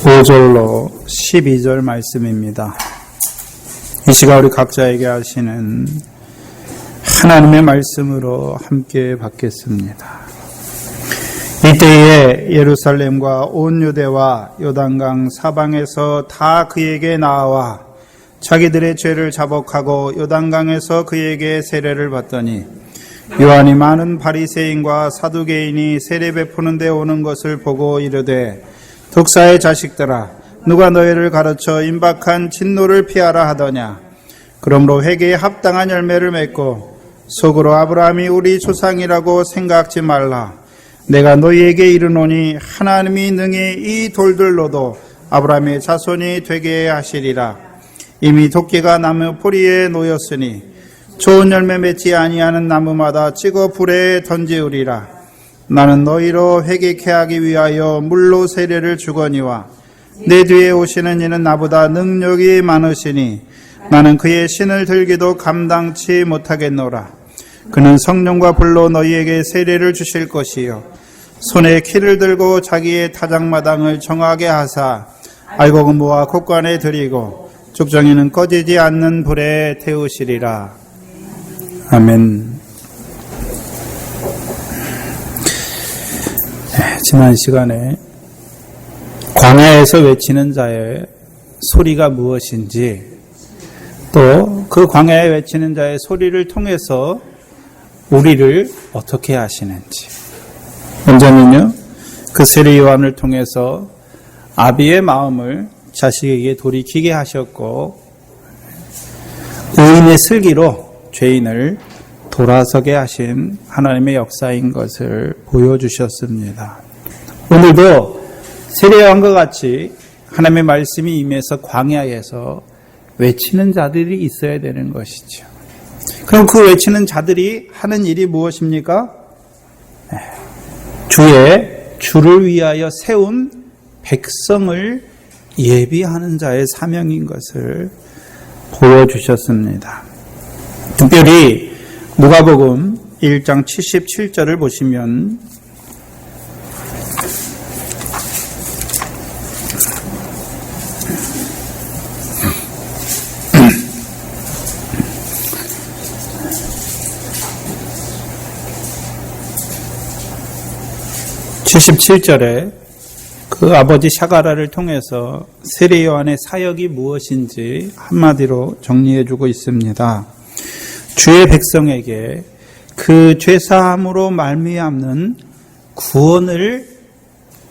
5절로 12절 말씀입니다. 이 시간 우리 각자에게 하시는 하나님의 말씀으로 함께 받겠습니다. 이때에 예루살렘과 온 유대와 요단강 사방에서 다 그에게 나와 자기들의 죄를 자복하고 요단강에서 그에게 세례를 받더니 요한이 많은 바리새인과 사두개인이 세례 베푸는 데 오는 것을 보고 이르되 독사의 자식들아, 누가 너희를 가르쳐 임박한 진노를 피하라 하더냐. 그러므로 회개에 합당한 열매를 맺고 속으로 아브라함이 우리 조상이라고 생각지 말라. 내가 너희에게 이르노니 하나님이 능히 이 돌들로도 아브라함의 자손이 되게 하시리라. 이미 도끼가 나무 뿌리에 놓였으니 좋은 열매 맺지 아니하는 나무마다 찍어 불에 던지우리라. 나는 너희로 회개케 하기 위하여 물로 세례를 주거니와 내 뒤에 오시는 이는 나보다 능력이 많으시니 나는 그의 신을 들기도 감당치 못하겠노라. 그는 성령과 불로 너희에게 세례를 주실 것이요 손에 키를 들고 자기의 타작마당을 정하게 하사 알곡은무와 곡간에 들이고 죽정이는 꺼지지 않는 불에 태우시리라. 아멘. 지난 시간에 광야에서 외치는 자의 소리가 무엇인지, 또 그 광야에 외치는 자의 소리를 통해서 우리를 어떻게 하시는지, 먼저는요, 그 세례 요한을 통해서 아비의 마음을 자식에게 돌이키게 하셨고 의인의 슬기로 죄인을 돌아서게 하신 하나님의 역사인 것을 보여주셨습니다. 오늘도 세례요한과 같이 하나님의 말씀이 임해서 광야에서 외치는 자들이 있어야 되는 것이죠. 그럼 그 외치는 자들이 하는 일이 무엇입니까? 주를 위하여 세운 백성을 예비하는 자의 사명인 것을 보여주셨습니다. 특별히 누가복음 1장 77절을 보시면 그 아버지 샤가라를 통해서 세례 요한의 사역이 무엇인지 한마디로 정리해주고 있습니다. 주의 백성에게 그 죄사함으로 말미암는 구원을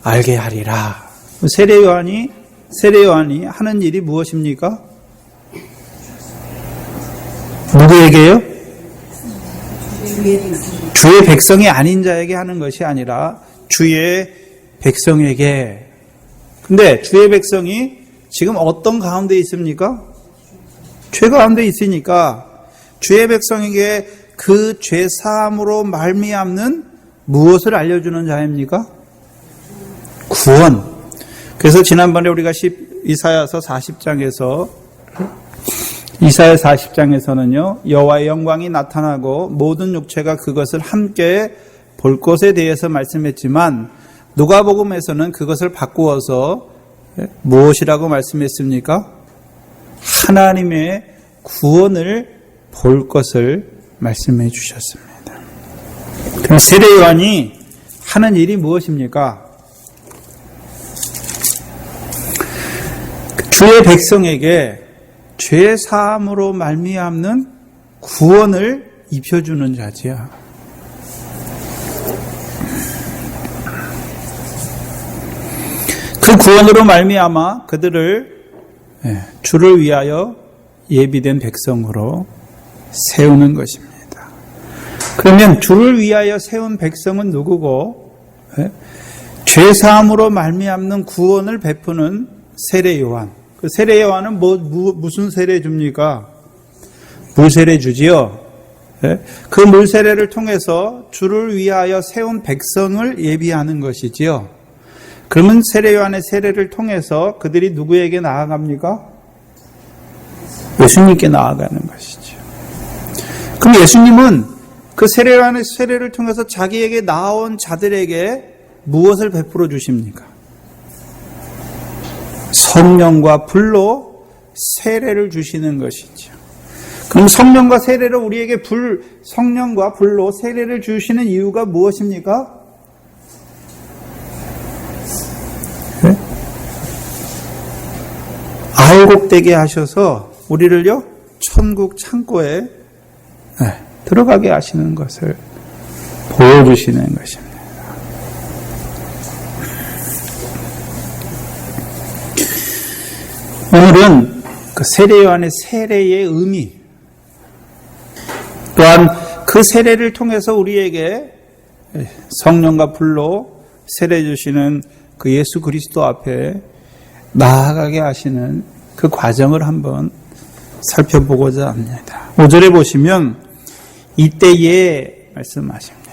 알게 하리라. 세례 요한이 하는 일이 무엇입니까? 누구에게요? 주의 백성이 아닌 자에게 하는 것이 아니라 주의 백성에게. 근데 주의 백성이 지금 어떤 가운데 있습니까? 죄 가운데 있으니까 주의 백성에게 그 죄사함으로 말미암는 무엇을 알려주는 자입니까? 구원. 그래서 지난번에 우리가 이사야서 40장에서는요, 여호와의 영광이 나타나고 모든 육체가 그것을 함께 볼 것에 대해서 말씀했지만 누가복음에서는 그것을 바꾸어서 무엇이라고 말씀했습니까? 하나님의 구원을 볼 것을 말씀해 주셨습니다. 그럼 세례 요한이 하는 일이 무엇입니까? 주의 백성에게 죄 사함으로 말미암는 구원을 입혀주는 자지요. 그 구원으로 말미암아 그들을 주를 위하여 예비된 백성으로 세우는 것입니다. 그러면 주를 위하여 세운 백성은 누구고, 죄사함으로 말미암는 구원을 베푸는 세례 요한. 그 세례 요한은 무슨 세례 줍니까? 물세례 주지요. 그 물세례를 통해서 주를 위하여 세운 백성을 예비하는 것이지요. 그러면 세례 요한의 세례를 통해서 그들이 누구에게 나아갑니까? 예수님께 나아가는 것이죠. 그럼 예수님은 그 세례 요한의 세례를 통해서 자기에게 나온 자들에게 무엇을 베풀어 주십니까? 성령과 불로 세례를 주시는 것이죠. 그럼 성령과 세례로 우리에게 성령과 불로 세례를 주시는 이유가 무엇입니까? 네? 알곡되게 하셔서 우리를요 천국 창고에 들어가게 하시는 것을 보여주시는 것입니다. 오늘은 그 세례 요한의 세례의 의미, 또한 그 세례를 통해서 우리에게 성령과 불로 세례 주시는 그 예수 그리스도 앞에 나아가게 하시는 그 과정을 한번 살펴보고자 합니다. 5절에 보시면 이때에 말씀하십니다.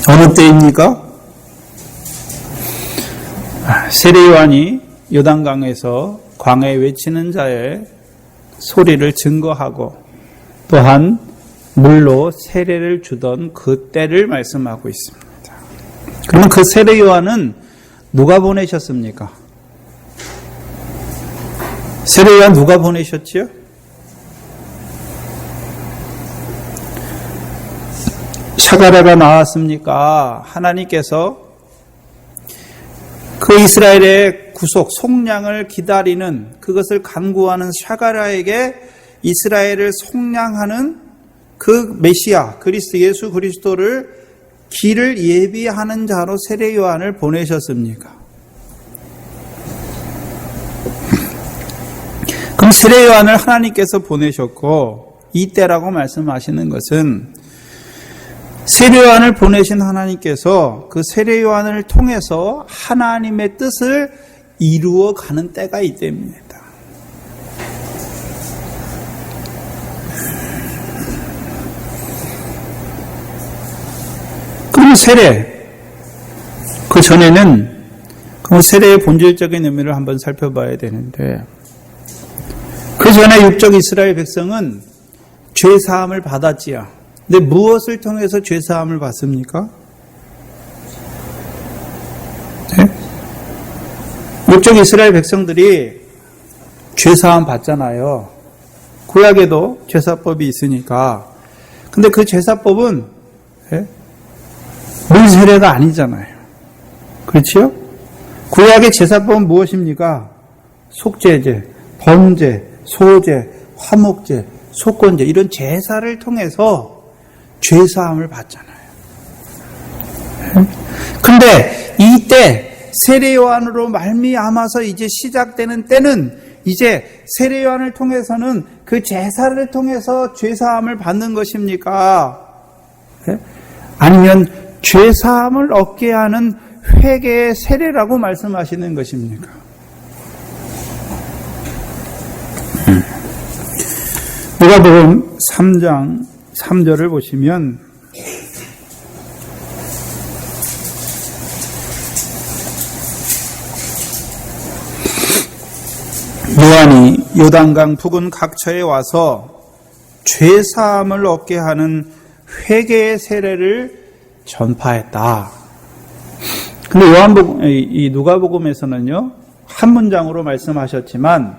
어느 때입니까? 세례 요한이 요단강에서 광야에 외치는 자의 소리를 증거하고 또한 물로 세례를 주던 그 때를 말씀하고 있습니다. 그러면 그 세례 요한은 누가 보내셨습니까? 세례 요한 누가 보내셨지요? 샤가랴가 나왔습니까? 하나님께서 그 이스라엘의 구속, 속량을 기다리는 그것을 간구하는 샤가랴에게 이스라엘을 속량하는 그 메시아, 예수 그리스도를 길을 예비하는 자로 세례 요한을 보내셨습니까? 그럼 세례 요한을 하나님께서 보내셨고 이때라고 말씀하시는 것은 세례 요한을 보내신 하나님께서 그 세례 요한을 통해서 하나님의 뜻을 이루어가는 때가 이때입니다. 그럼 세례, 그 전에는 그 세례의 본질적인 의미를 한번 살펴봐야 되는데, 그 전에 육적 이스라엘 백성은 죄사함을 받았지요. 근데 무엇을 통해서 죄사함을 받습니까? 네? 육적 이스라엘 백성들이 죄사함 받잖아요. 구약에도 죄사법이 있으니까. 근데 그 죄사법은 네? 물세례가 아니잖아요. 그렇죠? 구약의 제사법은 무엇입니까? 속죄제, 번제, 소제, 화목제, 속건제 이런 제사를 통해서 죄사함을 받잖아요. 근데 이때 세례 요한으로 말미암아서 이제 시작되는 때는 이제 세례 요한을 통해서는 그 제사를 통해서 죄사함을 받는 것입니까? 아니면 죄사함을 얻게 하는 회개의 세례라고 말씀하시는 것입니까? 누가복음 3장 3절을 보시면 요한이 요단강 부근 각처에 와서 죄사함을 얻게 하는 회개의 세례를 전파했다. 근데 이 누가복음에서는요 한 문장으로 말씀하셨지만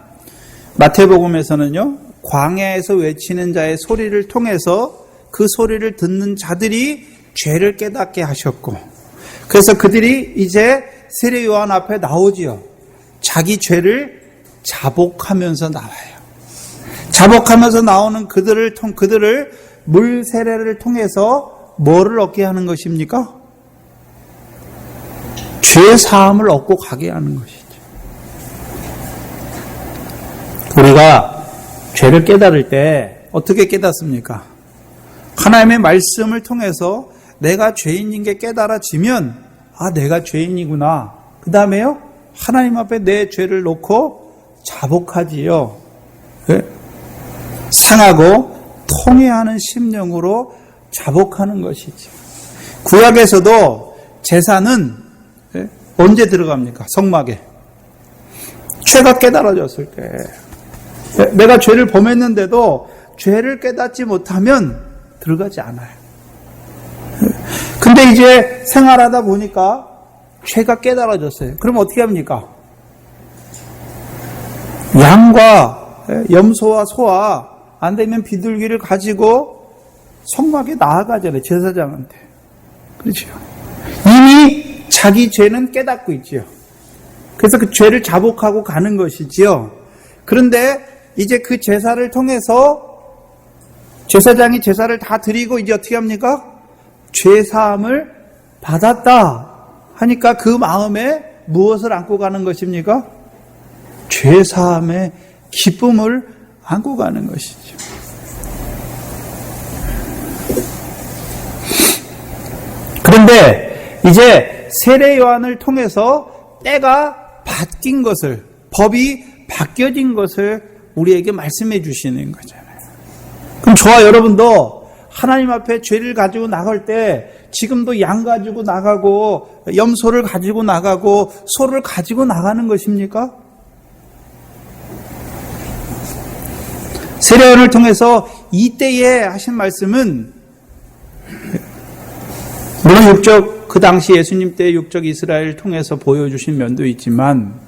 마태복음에서는요 광야에서 외치는 자의 소리를 통해서 그 소리를 듣는 자들이 죄를 깨닫게 하셨고, 그래서 그들이 이제 세례 요한 앞에 나오지요. 자기 죄를 자복하면서 나와요. 자복하면서 나오는 그들을 물 세례를 통해서 뭐를 얻게 하는 것입니까? 죄 사함을 얻고 가게 하는 것이죠. 우리가 죄를 깨달을 때 어떻게 깨닫습니까? 하나님의 말씀을 통해서 내가 죄인인 게 깨달아지면 내가 죄인이구나. 그 다음에요 하나님 앞에 내 죄를 놓고 자복하지요. 상하고 통회하는 심령으로 자복하는 것이죠. 구약에서도 제사는 언제 들어갑니까? 성막에. 죄가 깨달아졌을 때. 내가 죄를 범했는데도 죄를 깨닫지 못하면 들어가지 않아요. 근데 이제 생활하다 보니까 죄가 깨달아졌어요. 그럼 어떻게 합니까? 양과 염소와 소와 안 되면 비둘기를 가지고 성막에 나아가잖아요. 제사장한테. 그렇죠. 이미 자기 죄는 깨닫고 있지요. 그래서 그 죄를 자복하고 가는 것이지요. 그런데 이제 그 제사를 통해서 제사장이 제사를 다 드리고 이제 어떻게 합니까? 죄사함을 받았다 하니까 그 마음에 무엇을 안고 가는 것입니까? 죄사함의 기쁨을 안고 가는 것이죠. 그런데 이제 세례 요한을 통해서 때가 바뀐 것을, 법이 바뀌어진 것을 우리에게 말씀해 주시는 거잖아요. 그럼 저와 여러분도 하나님 앞에 죄를 가지고 나갈 때 지금도 양 가지고 나가고 염소를 가지고 나가고 소를 가지고 나가는 것입니까? 세례요한을 통해서 이때에 하신 말씀은 물론 육적, 그 당시 예수님 때 육적 이스라엘을 통해서 보여주신 면도 있지만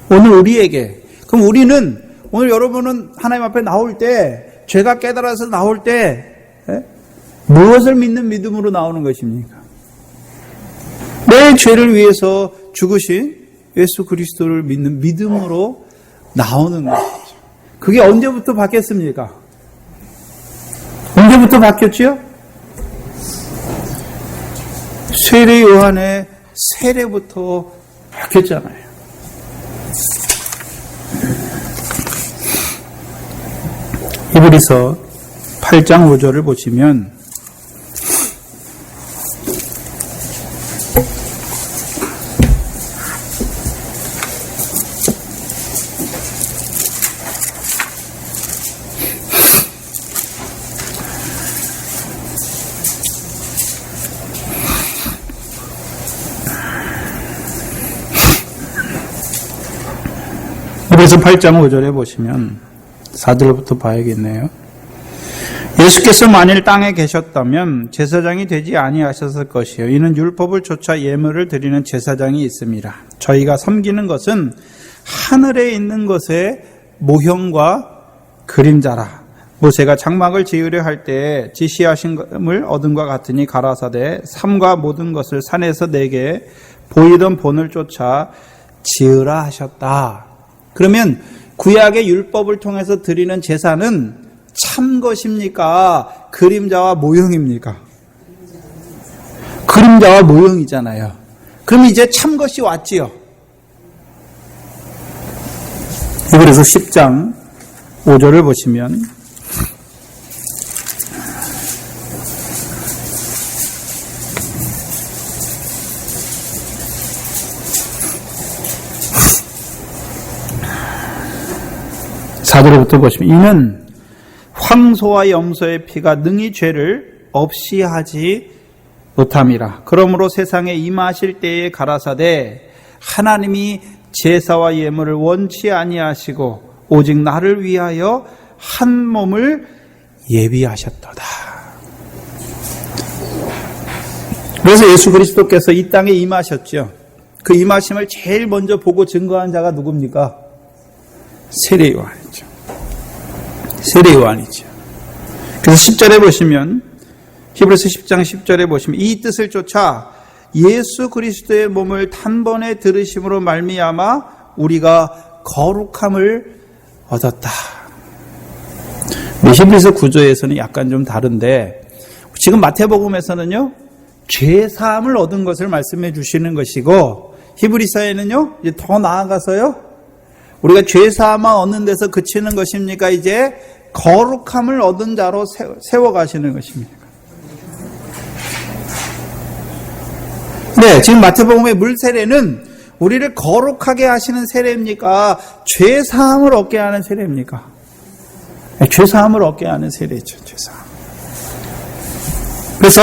오늘 우리에게, 그럼 우리는 오늘 여러분은 하나님 앞에 나올 때 죄가 깨달아서 나올 때 무엇을 믿는 믿음으로 나오는 것입니까? 내 죄를 위해서 죽으신 예수 그리스도를 믿는 믿음으로 나오는 것이죠. 그게 언제부터 바뀌었습니까? 언제부터 바뀌었지요? 세례 요한의 세례부터 바뀌었잖아요. 히브리서 8장 5절을 보시면 히브리서 8장 5절에 보시면 4절부터 봐야겠네요. 예수께서 만일 땅에 계셨다면 제사장이 되지 아니하셨을 것이요. 이는 율법을 좇아 예물을 드리는 제사장이 있습니다. 저희가 섬기는 것은 하늘에 있는 것의 모형과 그림자라. 모세가 장막을 지으려 할 때 지시하신 것을 얻음과 같으니 가라사대 삶과 모든 것을 산에서 내게 보이던 본을 쫓아 지으라 하셨다. 그러면 구약의 율법을 통해서 드리는 제사는 참 것입니까? 그림자와 모형입니까? 그림자와 모형이잖아요. 그럼 이제 참 것이 왔지요. 그래서 10장 5절을 보시면 사절부터 보시면 이는 황소와 염소의 피가 능히 죄를 없이 하지 못함이라. 그러므로 세상에 임하실 때에 가라사대 하나님이 제사와 예물을 원치 아니하시고 오직 나를 위하여 한 몸을 예비하셨도다. 그래서 예수 그리스도께서 이 땅에 임하셨죠. 그 임하심을 제일 먼저 보고 증거한 자가 누굽니까? 세례 요한이죠. 세례 요한이죠. 그래서 10절에 보시면 히브리서 10장 10절에 보시면 이 뜻을 쫓아 예수 그리스도의 몸을 단번에 들으심으로 말미암아 우리가 거룩함을 얻었다. 히브리서 9조에서는 약간 좀 다른데 지금 마태복음에서는요 죄 사함을 얻은 것을 말씀해 주시는 것이고 히브리서에는요 이제 더 나아가서요 우리가 죄 사함을 얻는 데서 그치는 것입니까? 이제 거룩함을 얻은 자로 세워가시는 것입니다. 네, 지금 마태복음의 물세례는 우리를 거룩하게 하시는 세례입니까? 죄 사함을 얻게 하는 세례입니까? 네, 죄 사함을 얻게 하는 세례죠. 죄 사함. 그래서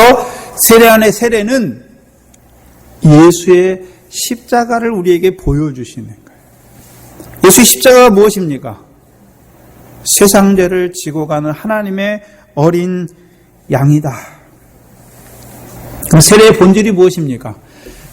세례 안의 세례는 예수의 십자가를 우리에게 보여주시는 거예요. 예수의 십자가가 무엇입니까? 세상 죄를 지고 가는 하나님의 어린 양이다. 그럼 세례의 본질이 무엇입니까?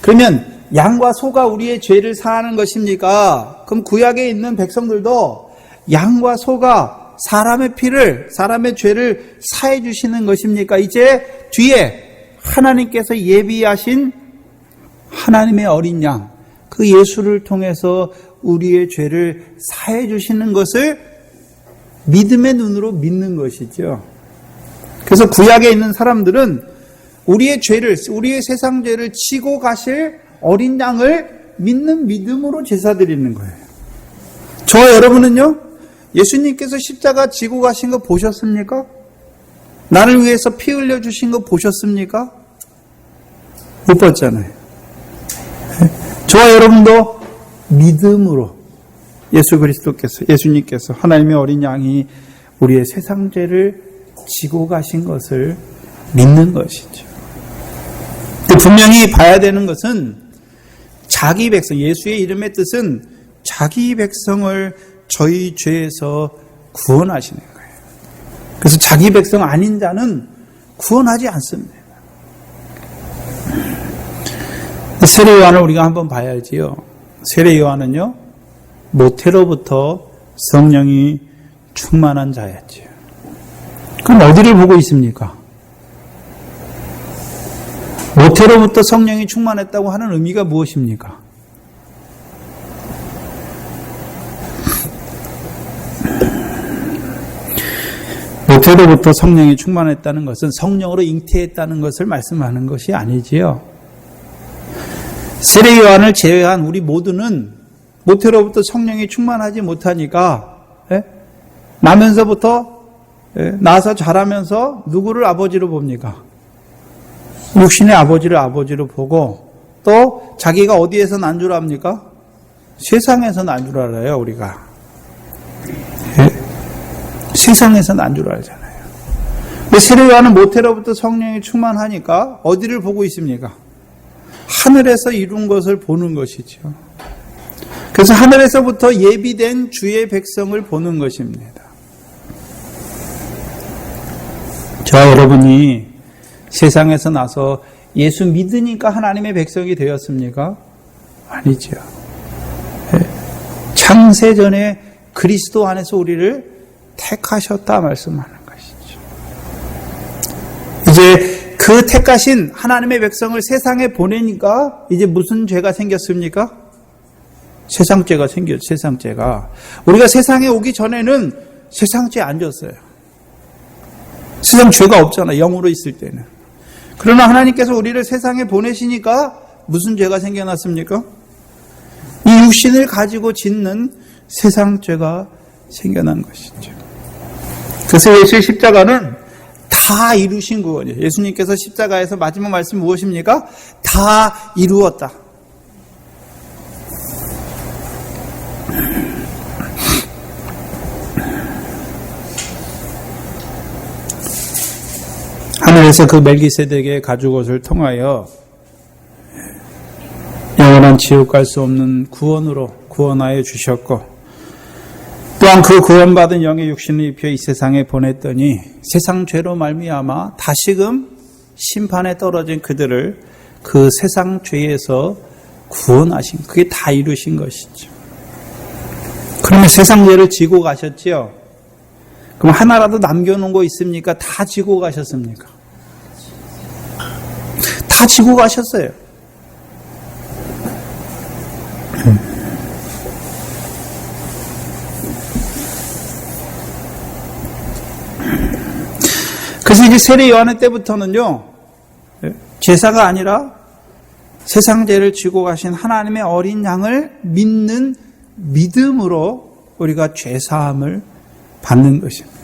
그러면 양과 소가 우리의 죄를 사하는 것입니까? 그럼 구약에 있는 백성들도 양과 소가 사람의 피를, 사람의 죄를 사해 주시는 것입니까? 이제 뒤에 하나님께서 예비하신 하나님의 어린 양, 그 예수를 통해서 우리의 죄를 사해 주시는 것을 믿음의 눈으로 믿는 것이죠. 그래서 구약에 있는 사람들은 우리의 죄를, 우리의 세상 죄를 지고 가실 어린 양을 믿는 믿음으로 제사 드리는 거예요. 저와 여러분은요, 예수님께서 십자가 지고 가신 거 보셨습니까? 나를 위해서 피 흘려 주신 거 보셨습니까? 못 봤잖아요. 저와 여러분도 믿음으로 예수님께서 하나님의 어린 양이 우리의 세상 죄를 지고 가신 것을 믿는 것이죠. 분명히 봐야 되는 것은 자기 백성, 예수의 이름의 뜻은 자기 백성을 저희 죄에서 구원하시는 거예요. 그래서 자기 백성 아닌 자는 구원하지 않습니다. 세례 요한을 우리가 한번 봐야지요. 세례 요한은요, 모태로부터 성령이 충만한 자였지요. 그럼 어디를 보고 있습니까? 모태로부터 성령이 충만했다고 하는 의미가 무엇입니까? 모태로부터 성령이 충만했다는 것은 성령으로 잉태했다는 것을 말씀하는 것이 아니지요. 세례 요한을 제외한 우리 모두는 모태로부터 성령이 충만하지 못하니까 나면서부터 나서 자라면서 누구를 아버지로 봅니까? 육신의 아버지를 아버지로 보고 또 자기가 어디에서 난 줄 압니까? 세상에서 난 줄 알아요, 우리가. 세상에서 난 줄 알잖아요. 세례 요한은 모태로부터 성령이 충만하니까 어디를 보고 있습니까? 하늘에서 이룬 것을 보는 것이죠. 그래서 하늘에서부터 예비된 주의 백성을 보는 것입니다. 저와 여러분이 세상에서 나서 예수 믿으니까 하나님의 백성이 되었습니까? 아니죠. 창세전에 그리스도 안에서 우리를 택하셨다 말씀하는 것이죠. 이제 그 택하신 하나님의 백성을 세상에 보내니까 이제 무슨 죄가 생겼습니까? 세상죄가 생겼죠. 세상죄가. 우리가 세상에 오기 전에는 세상죄 안 졌어요. 세상 죄가 없잖아, 영으로 있을 때는. 그러나 하나님께서 우리를 세상에 보내시니까 무슨 죄가 생겨났습니까? 이 육신을 가지고 짓는 세상죄가 생겨난 것이죠. 그래서 예수의 십자가는 다 이루신 구원이에요. 예수님께서 십자가에서 마지막 말씀 무엇입니까? 다 이루었다. 하늘에서 그 멜기세덱의 가죽옷을 통하여 영원한 지옥 갈 수 없는 구원으로 구원하여 주셨고, 또한 그 구원받은 영의 육신을 입혀 이 세상에 보냈더니 세상 죄로 말미암아 다시금 심판에 떨어진 그들을 그 세상 죄에서 구원하신, 그게 다 이루신 것이죠. 그러면 세상 죄를 지고 가셨지요. 그럼 하나라도 남겨놓은 거 있습니까? 다 지고 가셨습니까? 다 지고 가셨어요. 그래서 이제 세례 요한의 때부터는요, 제사가 아니라 세상 죄를 지고 가신 하나님의 어린 양을 믿는 믿음으로 우리가 죄사함을 받는 것입니다.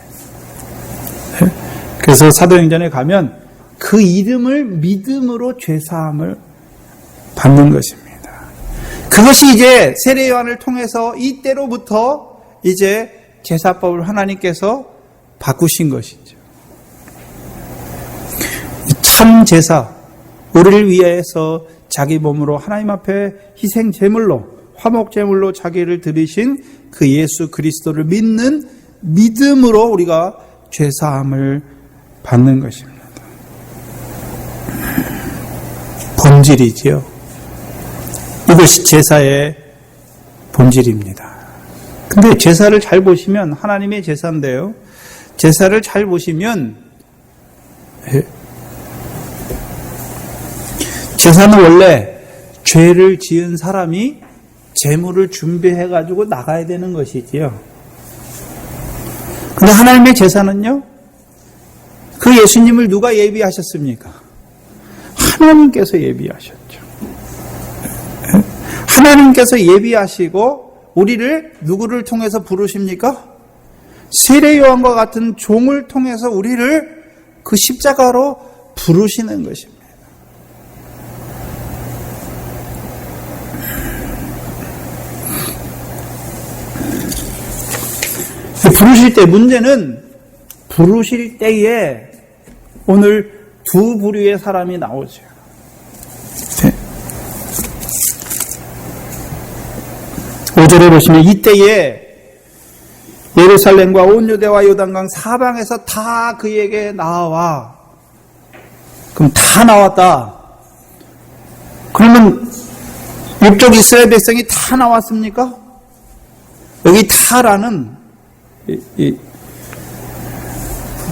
그래서 사도행전에 가면 그 이름을 믿음으로 죄사함을 받는 것입니다. 그것이 이제 세례 요한을 통해서 이때로부터 이제 제사법을 하나님께서 바꾸신 것이죠. 참 제사, 우리를 위해서 자기 몸으로 하나님 앞에 희생 제물로, 화목 제물로 자기를 드리신 그 예수 그리스도를 믿는 믿음으로 우리가 죄사함을 받는 것입니다. 본질이지요. 이것이 제사의 본질입니다. 근데 제사를 잘 보시면 하나님의 제사인데요. 제사를 잘 보시면 제사는 원래 죄를 지은 사람이 제물을 준비해가지고 나가야 되는 것이지요. 근데 하나님의 제사는요, 그 예수님을 누가 예비하셨습니까? 하나님께서 예비하셨죠. 하나님께서 예비하시고 우리를 누구를 통해서 부르십니까? 세례 요한과 같은 종을 통해서 우리를 그 십자가로 부르시는 것입니다. 부르실 때 문제는 부르실 때에 오늘 두 부류의 사람이 나오죠. 5절에 보시면 이때에 예루살렘과 온 유대와 요단강 사방에서 다 그에게 나와. 그럼 다 나왔다. 그러면 육족 이스라엘 백성이 다 나왔습니까? 여기 다라는 이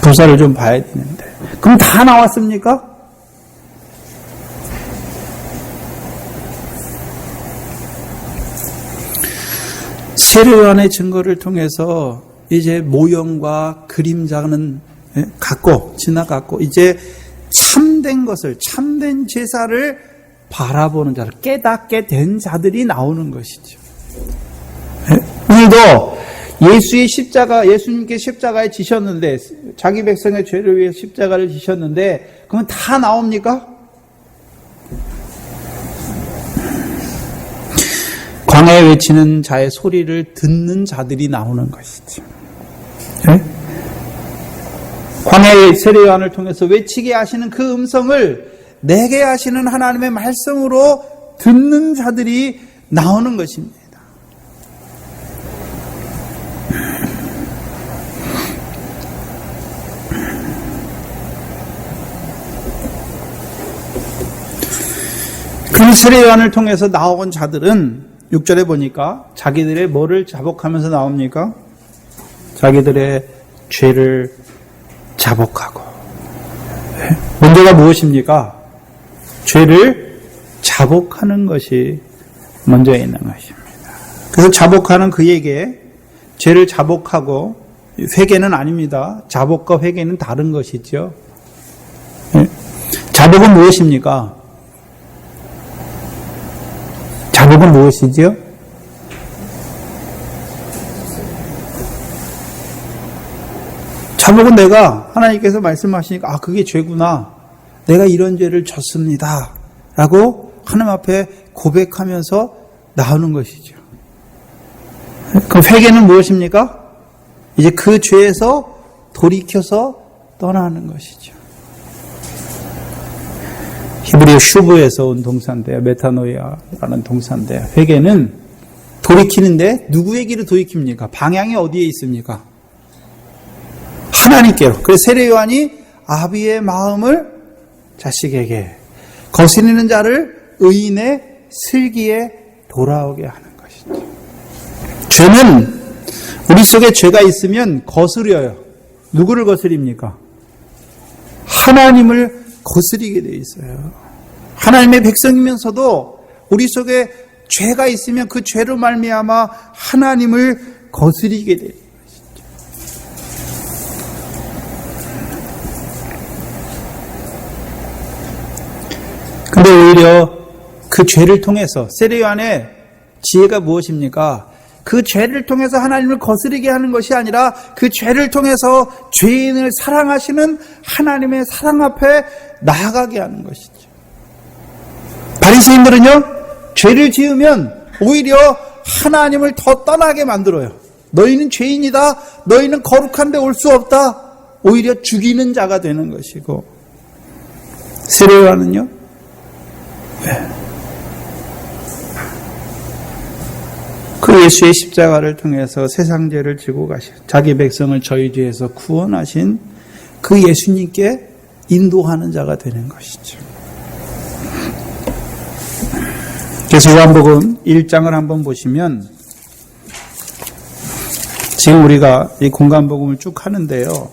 부사를 좀 봐야 되는데, 그럼 다 나왔습니까? 세례 요한의 증거를 통해서 이제 모형과 그림자는 갖고 지나갔고 이제 참된 것을, 참된 제사를 바라보는 자들, 깨닫게 된 자들이 나오는 것이죠. 오늘도 예수의 십자가, 예수님께 십자가에 지셨는데, 자기 백성의 죄를 위해 십자가를 지셨는데, 그러면 다 나옵니까? 광야에 외치는 자의 소리를 듣는 자들이 나오는 것이죠. 네? 광야의 세례 요한을 통해서 외치게 하시는 그 음성을 내게 하시는 하나님의 말씀으로 듣는 자들이 나오는 것입니다. 그 세례 요한을 통해서 나온 자들은 6절에 보니까 자기들의 뭐를 자복하면서 나옵니까? 자기들의 죄를 자복하고. 문제가 무엇입니까? 죄를 자복하는 것이 먼저 있는 것입니다. 그래서 자복하는 그에게 죄를 자복하고, 회개는 아닙니다. 자복과 회개는 다른 것이죠. 자복은 무엇입니까? 자복은 무엇이죠? 자복은 내가 하나님께서 말씀하시니까 아 그게 죄구나. 내가 이런 죄를 졌습니다. 라고 하나님 앞에 고백하면서 나오는 것이죠. 그럼 회개는 무엇입니까? 이제 그 죄에서 돌이켜서 떠나는 것이죠. 히브리어 슈브에서 온 동사인데요. 메타노이아라는 동사인데요. 회개는 돌이키는데 누구에게로 돌이킵니까? 방향이 어디에 있습니까? 하나님께로. 그래서 세례 요한이 아비의 마음을 자식에게, 거스리는 자를 의인의 슬기에 돌아오게 하는 것이죠. 죄는 우리 속에 죄가 있으면 거스려요. 누구를 거스립니까? 하나님을 거스리게 돼 있어요. 하나님의 백성이면서도 우리 속에 죄가 있으면 그 죄로 말미암아 하나님을 거스리게 돼요. 근데 오히려 그 죄를 통해서 세례 요한의 지혜가 무엇입니까? 그 죄를 통해서 하나님을 거스리게 하는 것이 아니라 그 죄를 통해서 죄인을 사랑하시는 하나님의 사랑 앞에 나아가게 하는 것이죠. 바리새인들은요, 죄를 지으면 오히려 하나님을 더 떠나게 만들어요. 너희는 죄인이다. 너희는 거룩한 데 올 수 없다. 오히려 죽이는 자가 되는 것이고, 세례 요한은요, 그 예수의 십자가를 통해서 세상 죄를 지고 가신, 자기 백성을 저희 죄에서 구원하신 그 예수님께 인도하는 자가 되는 것이죠. 그래서 요한복음 1장을 한번 보시면 지금 우리가 이 공간복음을 쭉 하는데요.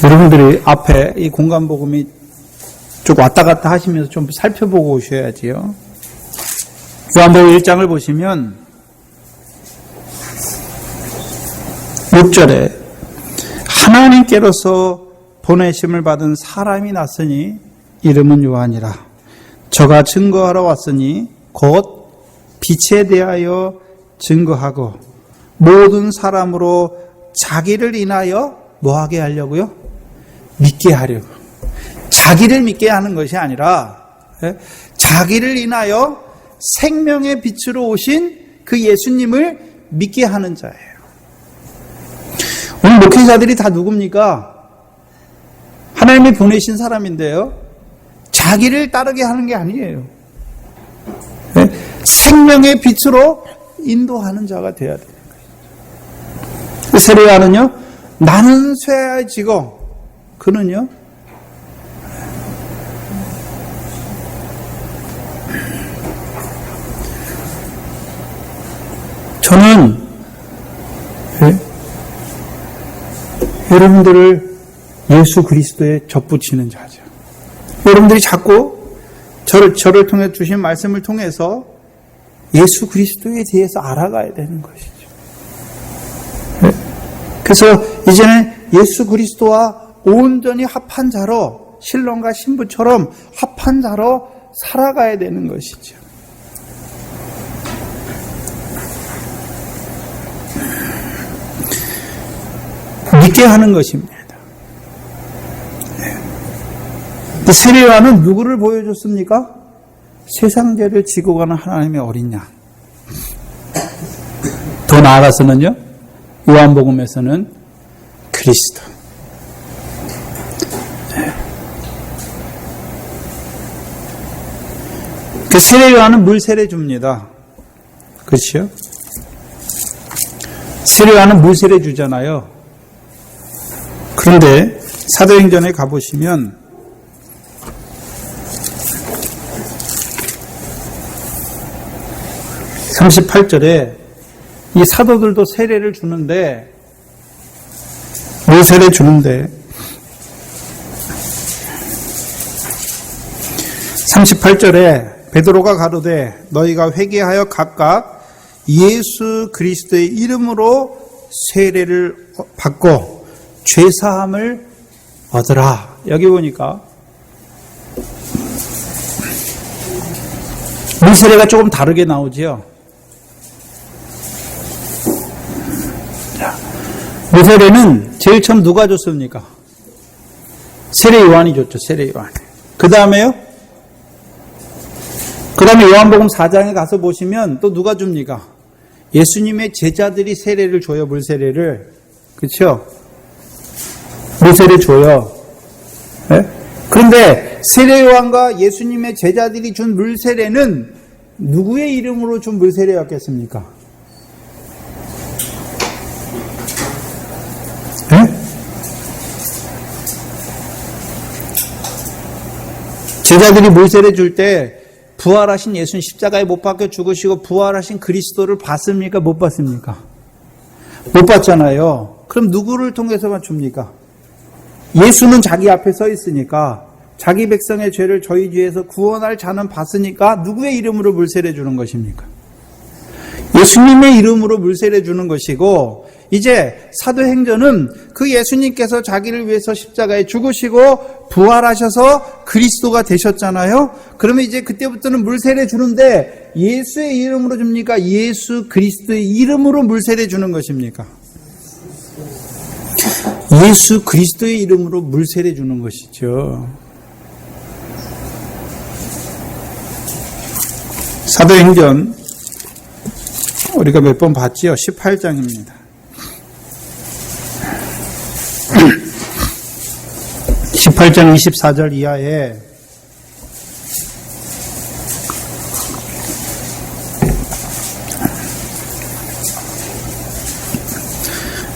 여러분들이 앞에 이 공간복음이 쭉 왔다 갔다 하시면서 좀 살펴보고 오셔야지요. 요한복음 1장을 보시면 6절에 하나님께로서 보내심을 받은 사람이 났으니 이름은 요한이라. 저가 증거하러 왔으니 곧 빛에 대하여 증거하고 모든 사람으로 자기를 인하여 뭐하게 하려고요? 믿게 하려고. 자기를 믿게 하는 것이 아니라 자기를 인하여 생명의 빛으로 오신 그 예수님을 믿게 하는 자예요. 오늘 목회자들이 다 누굽니까? 하나님이 보내신 사람인데요. 자기를 따르게 하는 게 아니에요. 생명의 빛으로 인도하는 자가 되어야 돼요. 세례요한은요, 나는 쇠해지고 그는요, 저는 여러분들을 예수 그리스도에 접붙이는 자죠. 여러분들이 자꾸 저를 통해 주신 말씀을 통해서 예수 그리스도에 대해서 알아가야 되는 것이죠. 그래서 이제는 예수 그리스도와 온전히 합한 자로, 신랑과 신부처럼 합한 자로 살아가야 되는 것이죠. 믿게 하는 것입니다. 세례요한은 누구를 보여줬습니까? 세상 죄를 지고 가는 하나님의 어린 양. 더 나아가서는요, 요한복음에서는 그리스도. 그 세례요한은 물 세례 줍니다. 그렇죠? 세례요한은 물 세례 주잖아요. 그런데 사도행전에 가보시면 38절에 이 사도들도 세례를 주는데, 물 세례 주는데 38절에 베드로가 가로되 너희가 회개하여 각각 예수 그리스도의 이름으로 세례를 받고 죄사함을 얻으라. 여기 보니까 물 세례가 조금 다르게 나오지요. 물 세례는 제일 처음 누가 줬습니까? 세례 요한이 줬죠. 세례 요한. 그 다음에 요한복음 4장에 가서 보시면 또 누가 줍니까? 예수님의 제자들이 세례를 줘요. 물 세례를. 그렇죠? 물 세례 줘요. 네? 그런데 세례 요한과 예수님의 제자들이 준 물 세례는 누구의 이름으로 준 물 세례였겠습니까? 네? 제자들이 물 세례 줄 때 부활하신 예수님 십자가에 못 박혀 죽으시고 부활하신 그리스도를 봤습니까? 못 봤습니까? 못 봤잖아요. 그럼 누구를 통해서만 줍니까? 예수는 자기 앞에 서 있으니까, 자기 백성의 죄를 저희 죄에서 구원할 자는 봤으니까 누구의 이름으로 물세례 주는 것입니까? 예수님의 이름으로 물세례 주는 것이고, 이제 사도행전은 그 예수님께서 자기를 위해서 십자가에 죽으시고 부활하셔서 그리스도가 되셨잖아요. 그러면 이제 그때부터는 물세례 주는데 예수의 이름으로 줍니까? 예수 그리스도의 이름으로 물세례 주는 것입니까? 예수 그리스도의 이름으로 물세례 주는 것이죠. 사도행전 우리가 몇 번 봤지요? 18장입니다. 18장 24절 이하에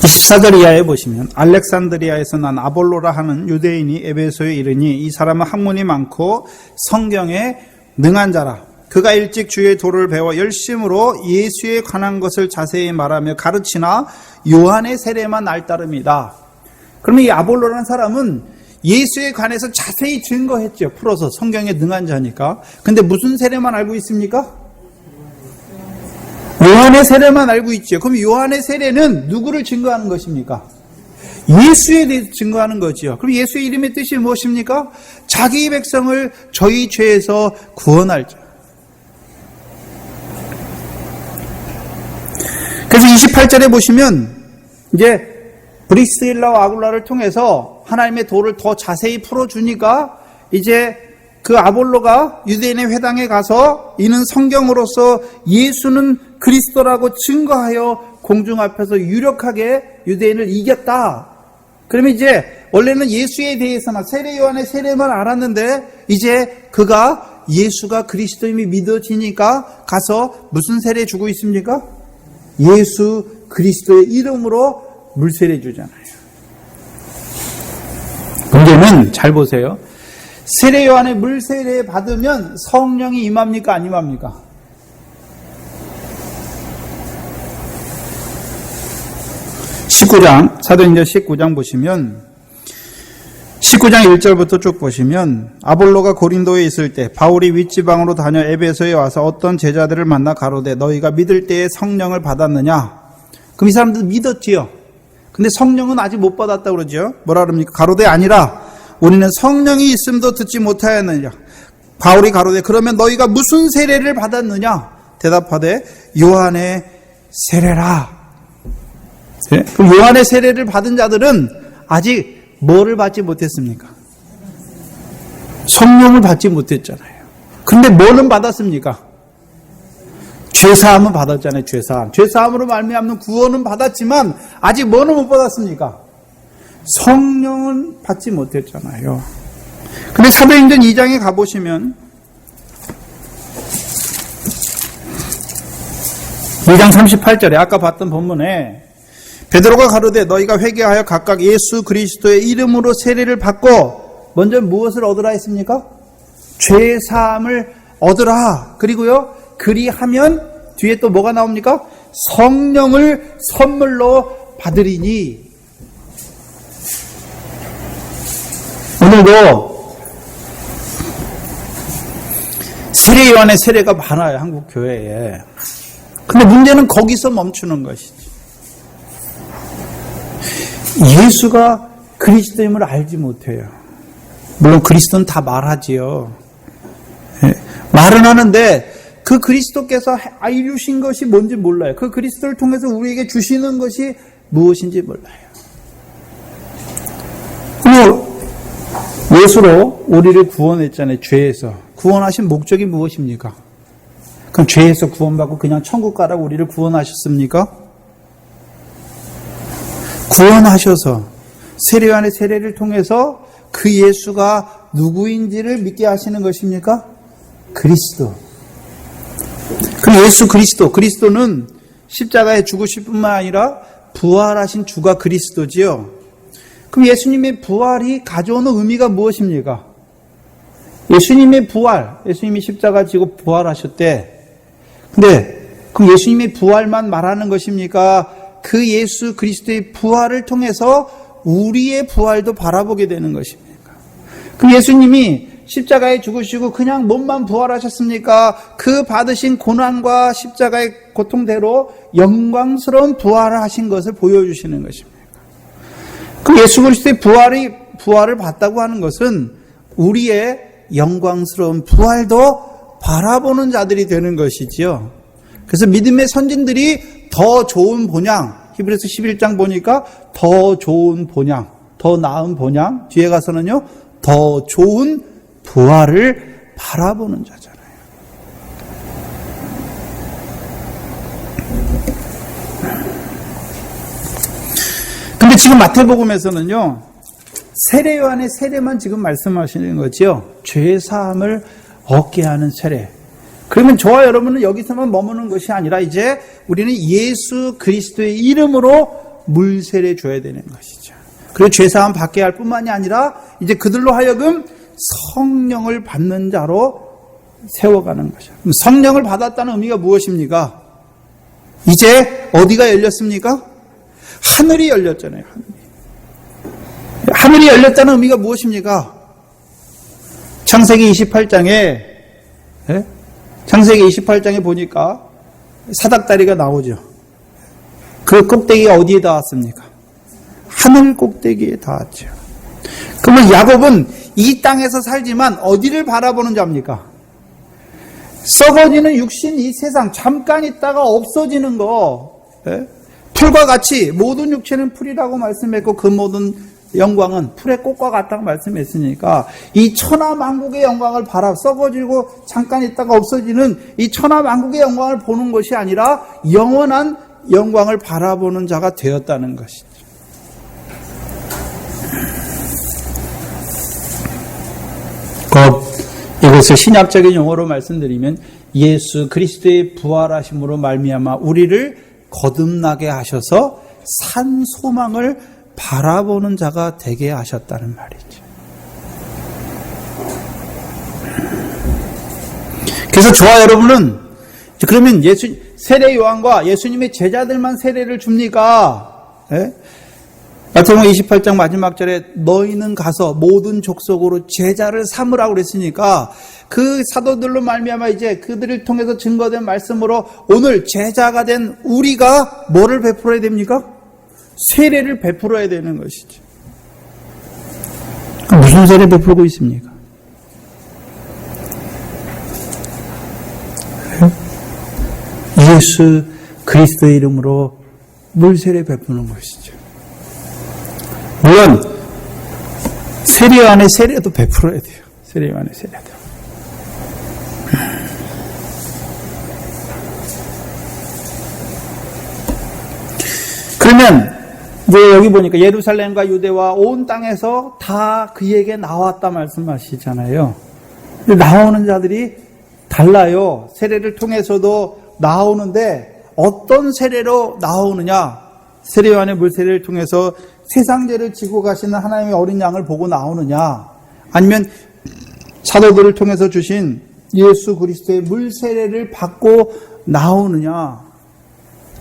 24절 이하에 보시면 알렉산드리아에서 난 아볼로라 하는 유대인이 에베소에 이르니 이 사람은 학문이 많고 성경에 능한 자라. 그가 일찍 주의 도를 배워 열심으로 예수에 관한 것을 자세히 말하며 가르치나 요한의 세례만 알따름이다. 그러면 이 아볼로라는 사람은 예수에 관해서 자세히 증거했죠. 풀어서 성경에 능한 자니까. 근데 무슨 세례만 알고 있습니까? 요한의 세례만 알고 있죠. 그럼 요한의 세례는 누구를 증거하는 것입니까? 예수에 대해서 증거하는 거죠. 그럼 예수의 이름의 뜻이 무엇입니까? 자기 백성을 저희 죄에서 구원할 자. 그래서 28절에 보시면 이제 브리스일라와 아굴라를 통해서 하나님의 도를 더 자세히 풀어주니까 이제 그 아볼로가 유대인의 회당에 가서 이는 성경으로서 예수는 그리스도라고 증거하여 공중 앞에서 유력하게 유대인을 이겼다. 그러면 이제 원래는 예수에 대해서만 세례 요한의 세례만 알았는데 이제 그가 예수가 그리스도임이 믿어지니까 가서 무슨 세례 주고 있습니까? 예수 그리스도의 이름으로 물세례 주잖아요. 문제는 잘 보세요. 세례 요한의 물세례 받으면 성령이 임합니까? 안 임합니까? 사도행전 19장 보시면 19장 1절부터 쭉 보시면 아볼로가 고린도에 있을 때 바울이 윗지방으로 다녀 에베소에 와서 어떤 제자들을 만나 가로되 너희가 믿을 때에 성령을 받았느냐? 그럼 이 사람들 믿었지요. 근데 성령은 아직 못 받았다고 그러죠. 뭐라 그럽니까? 가로되 아니라 우리는 성령이 있음도 듣지 못하였느냐. 바울이 가로되 그러면 너희가 무슨 세례를 받았느냐? 대답하되 요한의 세례라. 네? 그럼 요한의 세례를 받은 자들은 아직 뭐를 받지 못했습니까? 성령을 받지 못했잖아요. 근데 뭐는 받았습니까? 죄사함은 받았잖아요. 죄사함으로 말미암는 구원은 받았지만 아직 뭐는 못 받았습니까? 성령은 받지 못했잖아요. 근데 사도행전 2장에 가보시면 2장 38절에 아까 봤던 본문에 베드로가 가로되 너희가 회개하여 각각 예수 그리스도의 이름으로 세례를 받고 먼저 무엇을 얻으라 했습니까? 죄사함을 얻으라. 그리고요 그리하면 뒤에 또 뭐가 나옵니까? 성령을 선물로 받으리니. 오늘도 세례 요한의 세례가 많아요. 한국 교회에. 근데 문제는 거기서 멈추는 것이지. 예수가 그리스도임을 알지 못해요. 물론 그리스도는 다 말하지요. 말은 하는데 그 그리스도께서 이루신 것이 뭔지 몰라요. 그 그리스도를 통해서 우리에게 주시는 것이 무엇인지 몰라요. 예수로 우리를 구원했잖아요. 죄에서. 구원하신 목적이 무엇입니까? 그럼 죄에서 구원받고 그냥 천국 가라고 우리를 구원하셨습니까? 구원하셔서 세례 요한의 세례를 통해서 그 예수가 누구인지를 믿게 하시는 것입니까? 그리스도. 그 예수 그리스도는 십자가에 죽으실 뿐만 아니라 부활하신 주가 그리스도지요. 그럼 예수님의 부활이 가져오는 의미가 무엇입니까? 예수님의 부활, 예수님이 십자가 지고 부활하셨대. 근데 그 예수님의 부활만 말하는 것입니까? 그 예수 그리스도의 부활을 통해서 우리의 부활도 바라보게 되는 것입니까? 그 예수님이 십자가에 죽으시고 그냥 몸만 부활하셨습니까? 그 받으신 고난과 십자가의 고통대로 영광스러운 부활을 하신 것을 보여주시는 것입니까? 그 예수 그리스도의 부활을 봤다고 하는 것은 우리의 영광스러운 부활도 바라보는 자들이 되는 것이지요. 그래서 믿음의 선진들이 더 좋은 본향, 히브리서 11장 보니까 더 좋은 본향, 더 나은 본향, 뒤에 가서는요 더 좋은 부활을 바라보는 자잖아요. 근데 지금 마태복음에서는요 세례 요한의 세례만 지금 말씀하시는 거죠. 죄사함을 얻게 하는 세례. 그러면 저와 여러분은 여기서만 머무는 것이 아니라 이제 우리는 예수 그리스도의 이름으로 물세례 줘야 되는 것이죠. 그리고 죄사함 받게 할 뿐만이 아니라 이제 그들로 하여금 성령을 받는 자로 세워가는 것이죠. 성령을 받았다는 의미가 무엇입니까? 이제 어디가 열렸습니까? 하늘이 열렸잖아요. 하늘이 열렸다는 의미가 무엇입니까? 창세기 28장에 보니까 사닥다리가 나오죠. 그 꼭대기가 어디에 닿았습니까? 하늘 꼭대기에 닿았죠. 그러면 야곱은 이 땅에서 살지만 어디를 바라보는 자입니까? 썩어지는 육신 이 세상 잠깐 있다가 없어지는 거, 풀과 같이 모든 육체는 풀이라고 말씀했고 그 모든 영광은 풀의 꽃과 같다고 말씀했으니까 이 천하만국의 영광을 썩어지고 잠깐 있다가 없어지는 이 천하만국의 영광을 보는 것이 아니라 영원한 영광을 바라보는 자가 되었다는 것이죠. 이것을 신약적인 용어로 말씀드리면 예수 그리스도의 부활하심으로 말미암아 우리를 거듭나게 하셔서 산 소망을 바라보는 자가 되게 하셨다는 말이죠. 그래서 저와 여러분은 그러면 세례 요한과 예수님의 제자들만 세례를 줍니까? 마태복음 28장 마지막 절에 너희는 가서 모든 족속으로 제자를 삼으라고 그랬으니까 그 사도들로 말미암아 이제 그들을 통해서 증거된 말씀으로 오늘 제자가 된 우리가 뭐를 베풀어야 됩니까? 세례를 베풀어야 되는 것이죠. 무슨 세례 베풀고 있습니까? 예수 그리스도의 이름으로 물세례 베푸는 것이죠. 물론 세례 안에 세례도 베풀어야 돼요. 세례 안에 세례도. 그러면 이제 여기 보니까 예루살렘과 유대와 온 땅에서 다 그에게 나왔다 말씀하시잖아요. 나오는 자들이 달라요. 세례를 통해서도 나오는데 어떤 세례로 나오느냐? 세례 요한의 물세례를 통해서 세상 죄를 지고 가시는 하나님의 어린 양을 보고 나오느냐? 아니면 사도들을 통해서 주신 예수 그리스도의 물세례를 받고 나오느냐?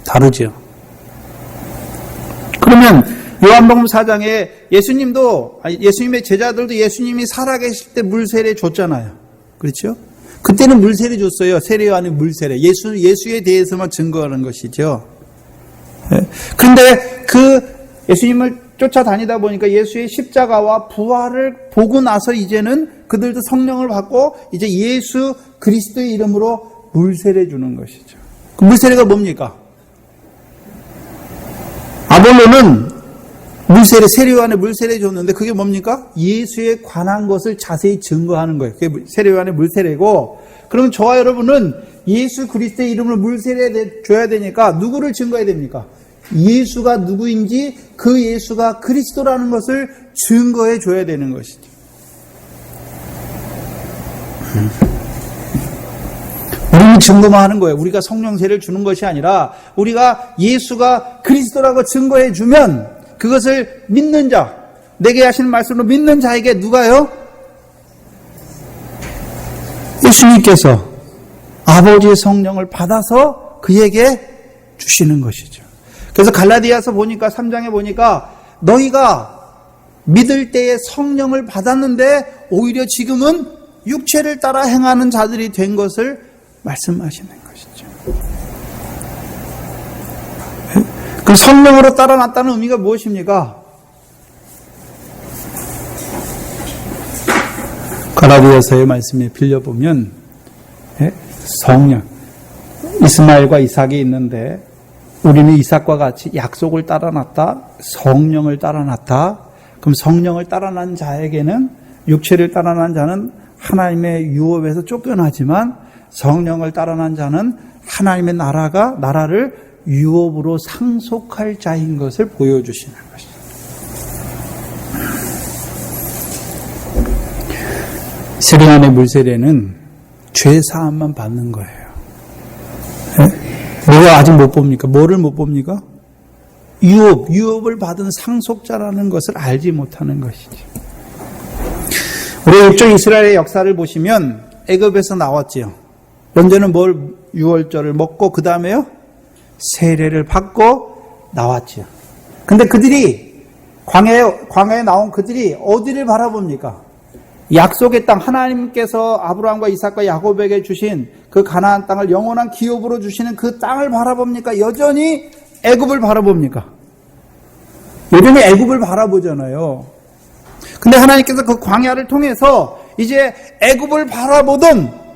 다르죠. 그러면 요한복음 4장에 예수님의 제자들도 예수님이 살아계실 때 물세례 줬잖아요. 그렇죠? 그때는 물세례 줬어요. 세례 요한의 물세례. 예수에 대해서만 증거하는 것이죠. 그런데 그 예수님을 쫓아다니다 보니까 예수의 십자가와 부활을 보고 나서 이제는 그들도 성령을 받고 이제 예수 그리스도의 이름으로 물세례 주는 것이죠. 그 물세례가 뭡니까? 아볼로는 세례 요한의 물세례 줬는데 그게 뭡니까? 예수에 관한 것을 자세히 증거하는 거예요. 그게 세례 요한의 물세례고, 그러면 저와 여러분은 예수 그리스도의 이름으로 물세례 줘야 되니까 누구를 증거해야 됩니까? 예수가 누구인지 그 예수가 그리스도라는 것을 증거해 줘야 되는 것이죠. 우리는 증거만 하는 거예요. 우리가 성령세를 주는 것이 아니라 우리가 예수가 그리스도라고 증거해 주면 그것을 믿는 자, 내게 하시는 말씀으로 믿는 자에게 누가요? 예수님께서 아버지의 성령을 받아서 그에게 주시는 것이죠. 그래서 갈라디아서 보니까 3장에 보니까 너희가 믿을 때에 성령을 받았는데 오히려 지금은 육체를 따라 행하는 자들이 된 것을 말씀하시는 것이죠. 그 성령으로 따라났다는 의미가 무엇입니까? 갈라디아서의 말씀에 빌려보면 성령, 이스마엘과 이삭이 있는데 우리는 이삭과 같이 약속을 따라났다, 성령을 따라났다. 그럼 성령을 따라난 자에게는, 육체를 따라난 자는 하나님의 유업에서 쫓겨나지만 성령을 따라난 자는 하나님의 나라를 유업으로 상속할 자인 것을 보여주시는 것입니다. 세례 안의 물세례는 죄 사함만 받는 거예요. 뭐가 아직 못 봅니까? 뭐를 못 봅니까? 유업을 받은 상속자라는 것을 알지 못하는 것이죠. 우리 육적 이스라엘의 역사를 보시면 애굽에서 나왔지요. 먼저는 유월절을 먹고 그 다음에요 세례를 받고 나왔지요. 근데 그들이 광야에 나온 그들이 어디를 바라봅니까? 약속의 땅, 하나님께서 아브라함과 이삭과 야곱에게 주신 그 가나안 땅을 영원한 기업으로 주시는 그 땅을 바라봅니까? 여전히 애굽을 바라봅니까? 여전히 애굽을 바라보잖아요. 근데 하나님께서 그 광야를 통해서 이제 애굽을 바라보던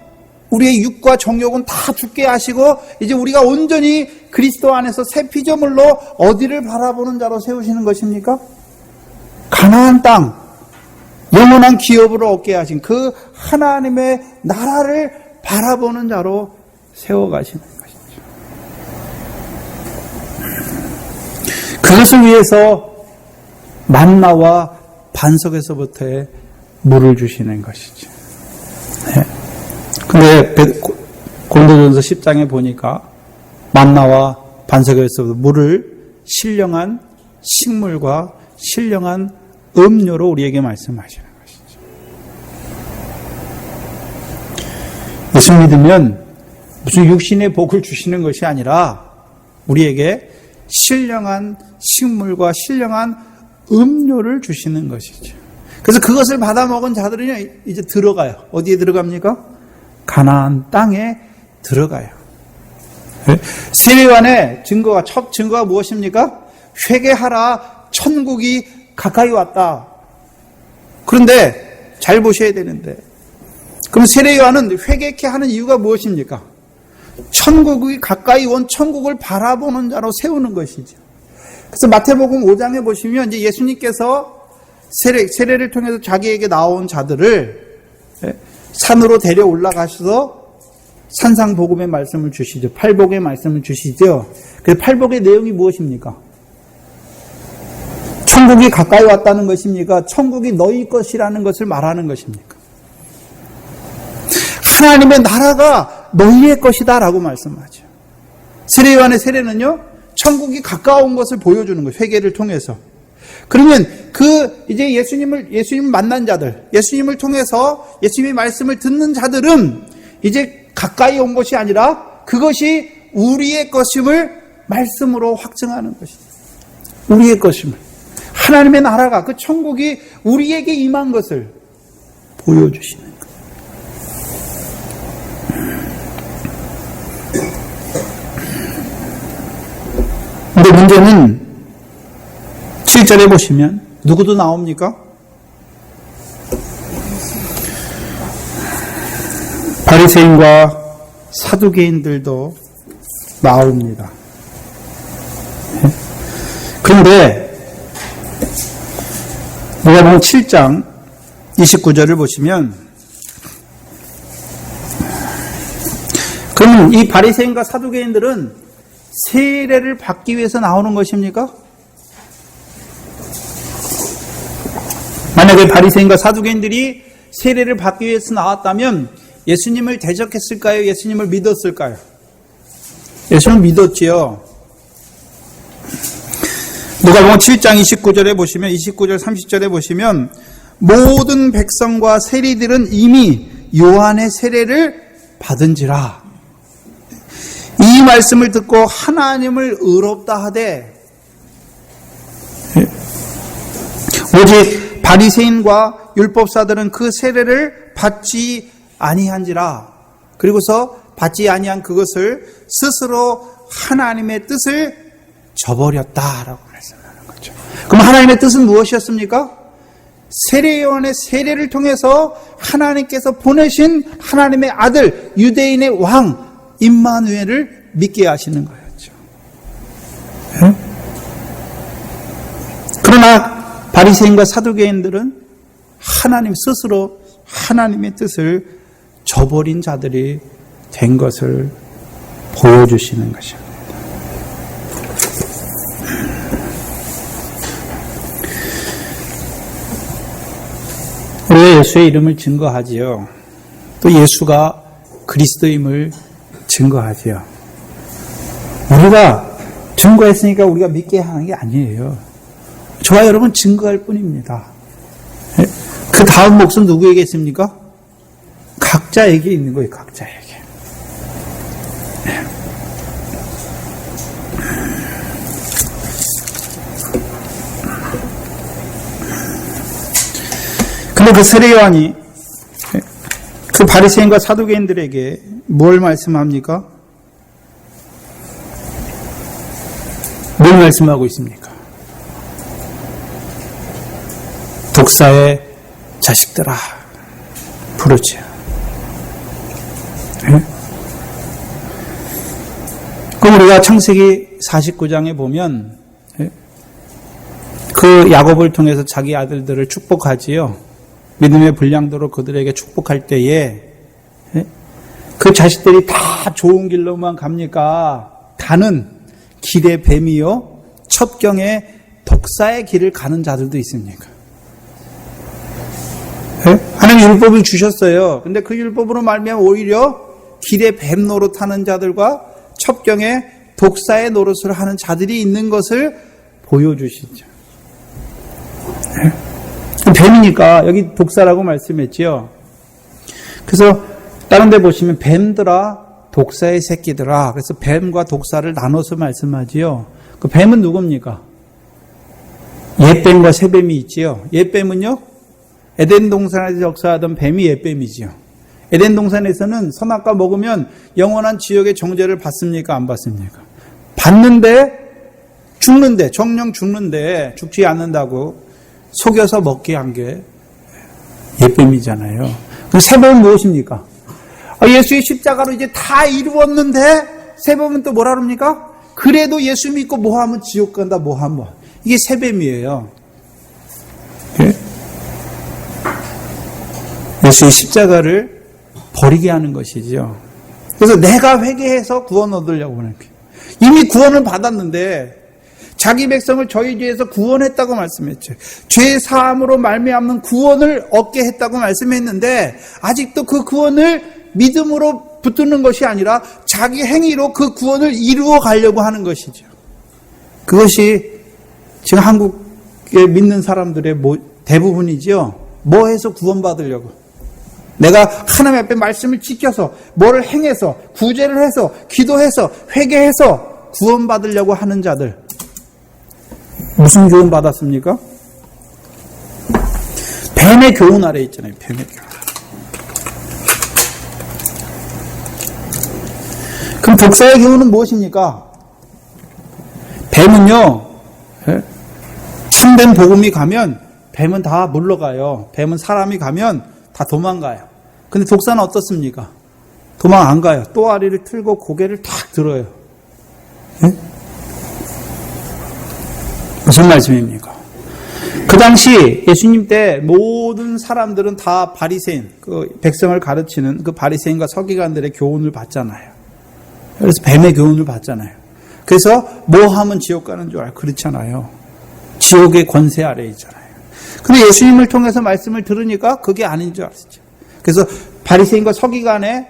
우리의 육과 정욕은 다 죽게 하시고 이제 우리가 온전히 그리스도 안에서 새 피조물로 어디를 바라보는 자로 세우시는 것입니까? 가나안 땅, 영원한 기업으로 얻게 하신 그 하나님의 나라를 바라보는 자로 세워가시는 것이죠. 그것을 위해서 만나와 반석에서부터의 물을 주시는 것이죠. 네. 근데 고린도전서 10장에 보니까 만나와 반석에서부터 물을 신령한 식물과 신령한 음료로 우리에게 말씀하시는 것이죠. 예수 믿으면 무슨 육신의 복을 주시는 것이 아니라 우리에게 신령한 식물과 신령한 음료를 주시는 것이죠. 그래서 그것을 받아 먹은 자들은 이제 들어가요. 어디에 들어갑니까? 가나안 땅에 들어가요. 세례요한의 증거가 첫 증거가 무엇입니까? 회개하라, 천국이 가까이 왔다. 그런데 잘 보셔야 되는데, 그럼 세례요한은 회개케 하는 이유가 무엇입니까? 천국이 가까이 온 천국을 바라보는 자로 세우는 것이죠. 그래서 마태복음 5장에 보시면 이제 예수님께서 세례를 통해서 자기에게 나온 자들을 산으로 데려 올라가셔서 산상복음의 말씀을 주시죠. 팔복의 말씀을 주시죠. 그 팔복의 내용이 무엇입니까? 천국이 가까이 왔다는 것입니까? 천국이 너희 것이라는 것을 말하는 것입니까? 하나님의 나라가 너희의 것이다 라고 말씀하죠. 세례요한의 세례는요, 천국이 가까운 것을 보여주는 거예요. 회개를 통해서. 그러면 이제 예수님을 만난 자들, 예수님을 통해서 예수님의 말씀을 듣는 자들은 이제 가까이 온 것이 아니라 그것이 우리의 것임을 말씀으로 확증하는 것이죠. 우리의 것임을. 하나님의 나라가, 그 천국이 우리에게 임한 것을 보여주시는 거예요. 근데 문제는 7절에 보시면 누구도 나옵니까? 바리새인과 사두개인들도 나옵니다. 그런데 누가복음 7장 29절을 보시면, 그러면 이 바리새인과 사두개인들은 세례를 받기 위해서 나오는 것입니까? 만약에 바리새인과 사두개인들이 세례를 받기 위해서 나왔다면 예수님을 대적했을까요? 예수님을 믿었을까요? 예수님을 믿었지요. 누가복음 7장 29절에 보시면, 29절 30절에 보시면 모든 백성과 세리들은 이미 요한의 세례를 받은지라. 이 말씀을 듣고 하나님을 의롭다 하되 오직 바리새인과 율법사들은 그 세례를 받지 아니한지라. 그리고서 받지 아니한 그것을 스스로 하나님의 뜻을 저버렸다라고 말씀하는 거죠. 그럼 하나님의 뜻은 무엇이었습니까? 세례요한의 세례를 통해서 하나님께서 보내신 하나님의 아들, 유대인의 왕 임마누엘을 믿게 하시는 거였죠. 네? 그러나 바리새인과 사두개인들은 하나님 스스로 하나님의 뜻을 저버린 자들이 된 것을 보여주시는 것입니다. 우리가 예수의 이름을 증거하지요. 또 예수가 그리스도임을 증거하지요. 우리가 증거했으니까 우리가 믿게 하는 게 아니에요. 저와 여러분 증거할 뿐입니다. 그 다음 몫은 누구에게 있습니까? 각자에게 있는 거예요. 각자에게. 근데 그 세례 요한이 그 바리새인과 사두개인들에게 뭘 말씀합니까? 뭘 말씀하고 있습니까? 독사의 자식들아 부르지. 그럼 우리가 창세기 49장에 보면 그 야곱을 통해서 자기 아들들을 축복하지요. 믿음의 분량도로 그들에게 축복할 때에 그 자식들이 다 좋은 길로만 갑니까? 다는 길의 뱀이요 첩경의 독사의 길을 가는 자들도 있습니까? 하나님 율법을 주셨어요. 근데 그 율법으로 말미암아 오히려 길의 뱀 노릇하는 자들과 첩경의 독사의 노릇을 하는 자들이 있는 것을 보여주시죠. 뱀이니까 여기 독사라고 말씀했지요. 그래서 다른 데 보시면 뱀들아 독사의 새끼들아. 그래서 뱀과 독사를 나눠서 말씀하지요. 그 뱀은 누굽니까? 옛뱀과 새뱀이 있지요. 옛뱀은요, 에덴 동산에서 역사하던 뱀이 옛뱀이지요. 에덴 동산에서는 선악과 먹으면 영원한 지옥의 정죄를 받습니까? 안 받습니까? 받는데 죽는데, 정령 죽는데 죽지 않는다고 속여서 먹게 한 게 옛뱀이잖아요. 그럼 새뱀은 무엇입니까? 예수의 십자가로 이제 다 이루었는데 새뱀은 또 뭐라 그럽니까? 그래도 예수 믿고 뭐하면 지옥 간다, 뭐하면. 이게 새뱀이에요. 예? 예수의 십자가를 버리게 하는 것이죠. 그래서 내가 회개해서 구원 얻으려고 하는 거예요. 이미 구원을 받았는데 자기 백성을 저희 죄에서 구원했다고 말씀했죠. 죄 사함으로 말미암는 구원을 얻게 했다고 말씀했는데 아직도 그 구원을 믿음으로 붙드는 것이 아니라 자기 행위로 그 구원을 이루어 가려고 하는 것이죠. 그것이 지금 한국에 믿는 사람들의 대부분이죠. 뭐 해서 구원받으려고. 내가 하나님 앞에 말씀을 지켜서 뭐를 행해서 구제를 해서 기도해서 회개해서 구원받으려고 하는 자들. 무슨 교훈 받았습니까? 뱀의 교훈 아래 있잖아요. 뱀의 교훈. 그럼 독사의 교훈은 무엇입니까? 뱀은요, 참된 복음이 가면 뱀은 다 물러가요. 뱀은 사람이 가면 다 도망가요. 근데 독사는 어떻습니까? 도망 안 가요. 또아리를 틀고 고개를 탁 들어요. 네? 무슨 말씀입니까? 그 당시 예수님 때 모든 사람들은 다 바리새인, 그 백성을 가르치는 그 바리새인과 서기관들의 교훈을 받잖아요. 그래서 뱀의 교훈을 받잖아요. 그래서 뭐 하면 지옥 가는 줄 알아요? 그렇잖아요. 지옥의 권세 아래에 있잖아요. 근데 예수님을 통해서 말씀을 들으니까 그게 아닌 줄 알았죠. 그래서 바리새인과 서기관의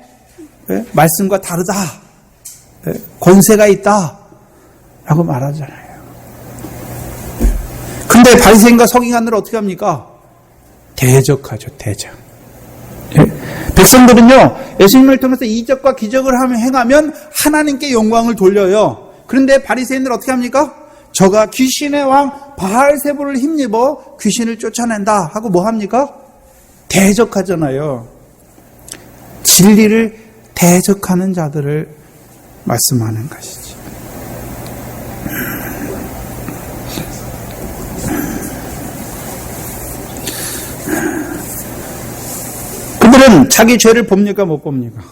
말씀과 다르다. 권세가 있다. 라고 말하잖아요. 근데 바리새인과 서기관들은 어떻게 합니까? 대적하죠. 대적. 백성들은요, 예수님을 통해서 이적과 기적을 행하면 하나님께 영광을 돌려요. 그런데 바리새인들은 어떻게 합니까? 저가 귀신의 왕 바알세불을 힘입어 귀신을 쫓아낸다 하고 뭐 합니까? 대적하잖아요. 진리를 대적하는 자들을 말씀하는 것이지. 그들은 자기 죄를 봅니까? 못 봅니까?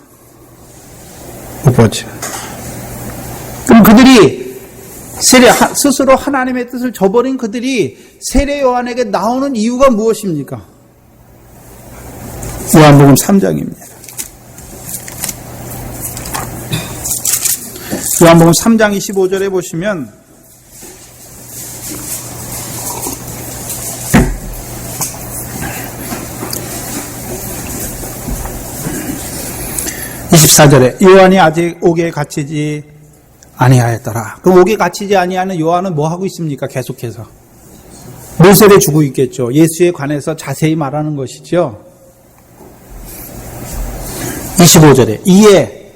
못 보죠. 그럼 그들이 스스로 하나님의 뜻을 저버린 그들이 세례 요한에게 나오는 이유가 무엇입니까? 요한복음 3장입니다. 요한복음 3장 25절에 보시면 요한이 아직 옥에 갇히지 아니하였더라. 그럼 옥에 갇히지 아니하는 요한은 뭐 하고 있습니까? 계속해서 물세례 주고 있겠죠. 예수에 관해서 자세히 말하는 것이죠. 25절에 이에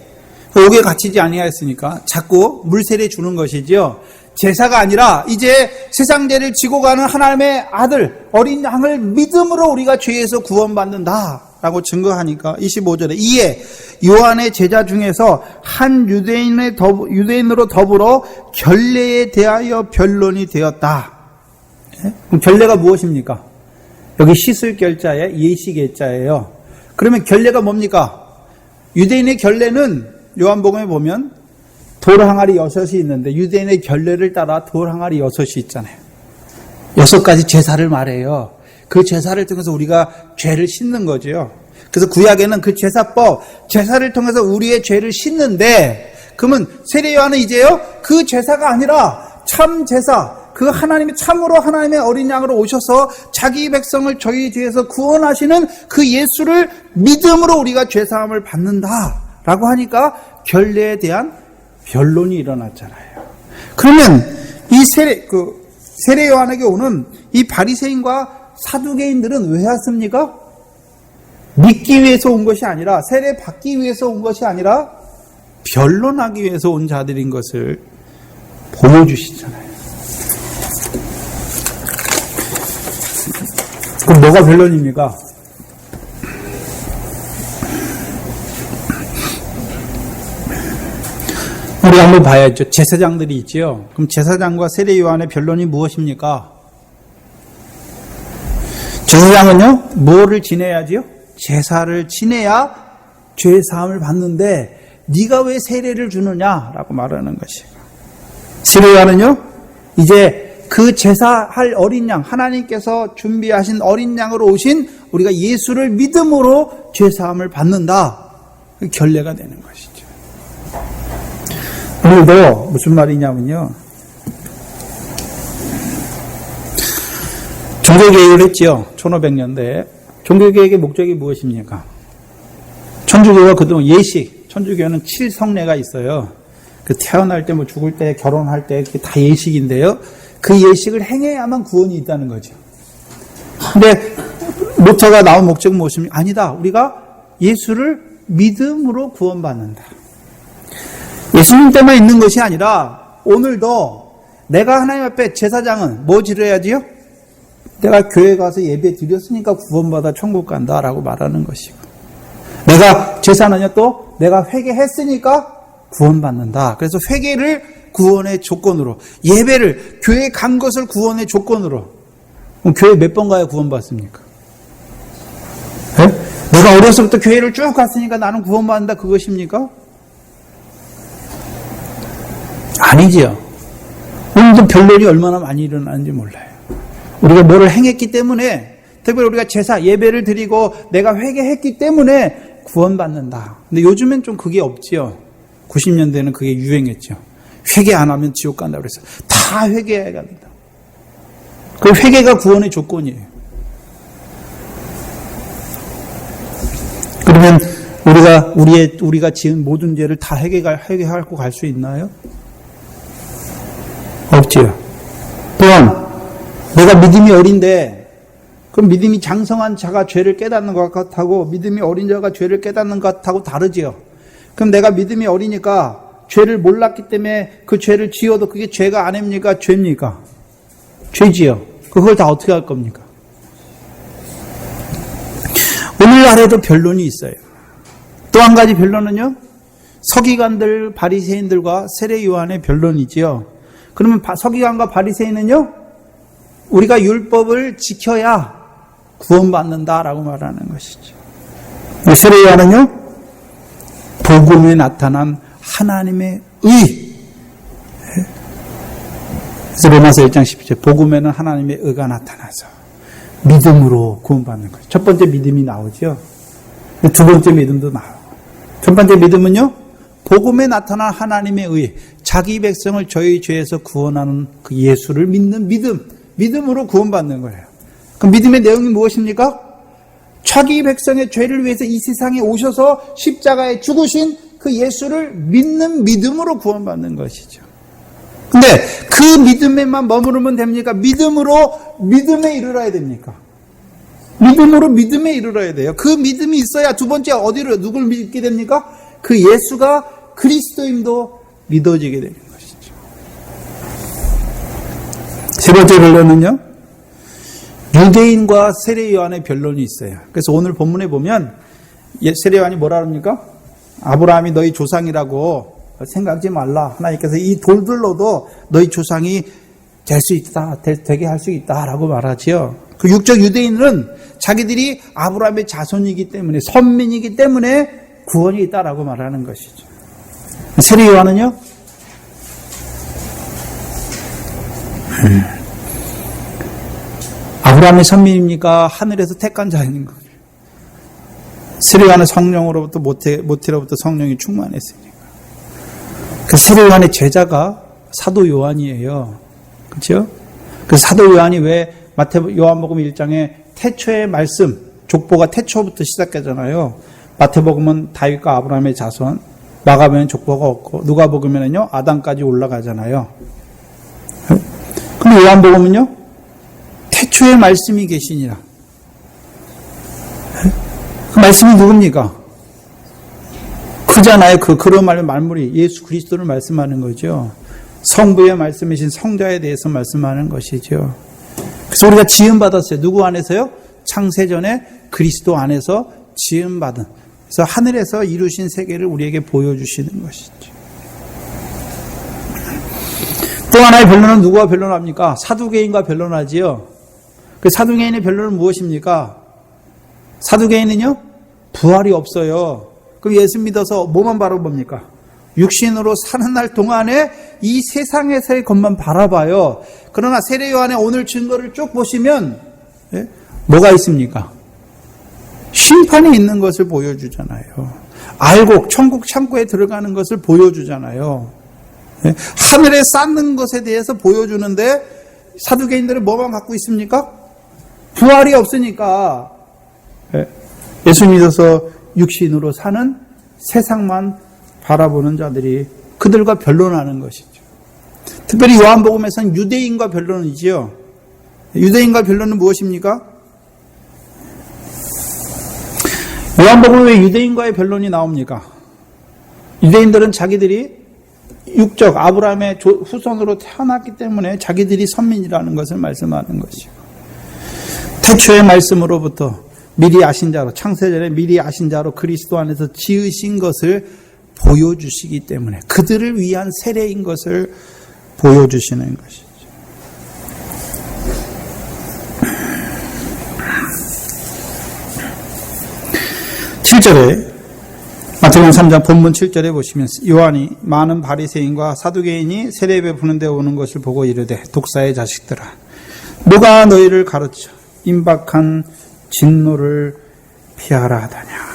옥에 갇히지 아니하였으니까 자꾸 물세례 주는 것이죠. 제사가 아니라 이제 세상 죄를 지고 가는 하나님의 아들 어린 양을 믿음으로 우리가 죄에서 구원받는다라고 증거하니까 25절에 이에 요한의 제자 중에서 한 유대인으로 더불어 결례에 대하여 변론이 되었다. 그럼 결례가 무엇입니까? 여기 씻을 결자에 예식의자예요. 그러면 결례가 뭡니까? 유대인의 결례는 요한복음에 보면 돌 항아리 6이 있는데 유대인의 결례를 따라 돌 항아리 6이 있잖아요. 6가지 제사를 말해요. 그 제사를 통해서 우리가 죄를 씻는 거죠. 그래서 구약에는 그 제사를 통해서 우리의 죄를 씻는데, 그러면 세례 요한은 이제요 그 제사가 아니라 참 제사, 그 하나님이 참으로 하나님의 어린 양으로 오셔서 자기 백성을 저희 죄에서 구원하시는 그 예수를 믿음으로 우리가 죄사함을 받는다라고 하니까 결례에 대한 변론이 일어났잖아요. 그러면 이 세례 요한에게 오는 이 바리새인과 사두개인들은 왜 왔습니까? 믿기 위해서 온 것이 아니라, 세례 받기 위해서 온 것이 아니라 변론하기 위해서 온 자들인 것을 보여주시잖아요. 그럼 뭐가 변론입니까? 우리 한번 봐야죠. 제사장들이 있지요. 그럼 제사장과 세례 요한의 변론이 무엇입니까? 제사장은요, 뭐를 지내야지요? 제사를 지내야 죄 사함을 받는데 네가 왜 세례를 주느냐라고 말하는 것이에요. 세례 요한은요, 이제 그 제사할 어린 양, 하나님께서 준비하신 어린 양으로 오신 우리가 예수를 믿음으로 죄 사함을 받는다. 그 결례가 되는 것이죠. 오늘도 무슨 말이냐면요, 종교개혁을 했지요. 1500년대에. 종교개혁의 목적이 무엇입니까? 천주교가 그동안 천주교는 7성례가 있어요. 그 태어날 때, 뭐 죽을 때, 결혼할 때, 그게 다 예식인데요. 그 예식을 행해야만 구원이 있다는 거죠. 근데 루터가 나온 목적은 무엇입니까? 아니다. 우리가 예수를 믿음으로 구원받는다. 예수님 때만 있는 것이 아니라 오늘도 내가 하나님 앞에 제사장은 뭐 지려야지요? 내가 교회 가서 예배 드렸으니까 구원받아 천국 간다라고 말하는 것이고, 내가 제사는요 또 내가 회개했으니까 구원받는다. 그래서 회개를 구원의 조건으로, 예배를, 교회 간 것을 구원의 조건으로. 그럼 교회 몇 번 가야 구원받습니까? 네? 내가 어려서부터 교회를 쭉 갔으니까 나는 구원받는다, 그것입니까? 아니지요. 오늘도 변론이 얼마나 많이 일어나는지 몰라요. 우리가 뭐를 행했기 때문에, 특별히 우리가 제사, 예배를 드리고 내가 회개했기 때문에 구원받는다. 근데 요즘엔 좀 그게 없지요. 90년대에는 그게 유행했죠. 회개 안 하면 지옥 간다고 그래서 다 회개해야 합니다. 그 회개가 구원의 조건이에요. 그러면 우리가 지은 모든 죄를 다 회개하고 갈 수 있나요? 없지요. 또한 내가 믿음이 어린데, 그럼 믿음이 장성한 자가 죄를 깨닫는 것 같하고 믿음이 어린 자가 죄를 깨닫는 것 같하고 다르지요. 그럼 내가 믿음이 어리니까 죄를 몰랐기 때문에 그 죄를 지어도 그게 죄가 아닙니까? 죄입니까? 죄지요. 그걸 다 어떻게 할 겁니까? 오늘날에도 변론이 있어요. 또 한 가지 변론은요, 서기관들, 바리새인들과 세례 요한의 변론이지요. 그러면 서기관과 바리새인은요, 우리가 율법을 지켜야 구원받는다라고 말하는 것이죠. 세례 요한은요, 복음에 나타난 하나님의 의. 그래서 로마서 1장 12절, 복음에는 하나님의 의가 나타나서 믿음으로 구원받는 거죠. 첫 번째 믿음이 나오죠. 두 번째 믿음도 나오고. 첫 번째 믿음은요, 복음에 나타난 하나님의 의, 자기 백성을 저희 죄에서 구원하는 그 예수를 믿는 믿음으로 구원받는 거예요. 그럼 믿음의 내용이 무엇입니까? 자기 백성의 죄를 위해서 이 세상에 오셔서 십자가에 죽으신 그 예수를 믿는 믿음으로 구원받는 것이죠. 근데 그 믿음에만 머무르면 됩니까? 믿음에 이르러야 됩니까? 믿음으로 믿음에 이르러야 돼요. 그 믿음이 있어야 두 번째 누굴 믿게 됩니까? 그 예수가 그리스도임도 믿어지게 되는 것이죠. 세 번째 변론은요, 유대인과 세례 요한의 변론이 있어요. 그래서 오늘 본문에 보면 세례 요한이 뭐라 합니까? 아브라함이 너희 조상이라고 생각하지 말라. 하나님께서 이 돌들로도 너희 조상이 될 수 있다, 되게 할 수 있다라고 말하지요. 그 육적 유대인은 자기들이 아브라함의 자손이기 때문에, 선민이기 때문에 구원이 있다라고 말하는 것이죠. 세례 요한은요, 아브라함의 선민입니까? 하늘에서 택한 자인 거예요. 세례 요한은 성령으로부터 모태로부터 성령이 충만했으니까. 그 세례 요한의 제자가 사도 요한이에요. 그렇죠? 그 사도 요한이 왜 요한복음 1장에 태초의 말씀, 족보가 태초부터 시작하잖아요. 마태복음은 다윗과 아브라함의 자손, 마가복음은 족보가 없고, 누가복음에는요 아담까지 올라가잖아요. 그럼 요한복음은요 태초의 말씀이 계시니라. 그 말씀이 누굽니까? 그잖아요. 그런 말물이 예수 그리스도를 말씀하는 거죠. 성부의 말씀이신 성자에 대해서 말씀하는 것이죠. 그래서 우리가 지음받았어요. 누구 안에서요? 창세전에 그리스도 안에서 지음받은. 그래서 하늘에서 이루신 세계를 우리에게 보여주시는 것이죠. 또 하나의 변론은 누구와 변론합니까? 사두개인과 변론하지요. 그 사두개인의 변론은 무엇입니까? 사두개인은요, 부활이 없어요. 그럼 예수 믿어서 뭐만 바라봅니까? 육신으로 사는 날 동안에 이 세상에서의 것만 바라봐요. 그러나 세례 요한의 오늘 증거를 쭉 보시면 뭐가 있습니까? 심판이 있는 것을 보여주잖아요. 알곡, 천국 창고에 들어가는 것을 보여주잖아요. 하늘에 쌓는 것에 대해서 보여주는데 사두개인들은 뭐만 갖고 있습니까? 부활이 없으니까 예수 믿어서 육신으로 사는 세상만 바라보는 자들이 그들과 변론하는 것이죠. 특별히 요한복음에서는 유대인과 변론이지요. 유대인과 변론은 무엇입니까? 요한복음에 왜 유대인과의 변론이 나옵니까? 유대인들은 자기들이 육적 아브라함의 후손으로 태어났기 때문에 자기들이 선민이라는 것을 말씀하는 것이고, 태초의 말씀으로부터 미리 아신 자로, 창세전에 미리 아신 자로 그리스도 안에서 지으신 것을 보여주시기 때문에 그들을 위한 세례인 것을 보여주시는 것이죠. 마태복음 3장 본문 7절에 보시면 요한이 많은 바리새인과 사두개인이 세례 베푸는 데 오는 것을 보고 이르되 독사의 자식들아 누가 너희를 가르쳐 임박한 진노를 피하라 하다냐.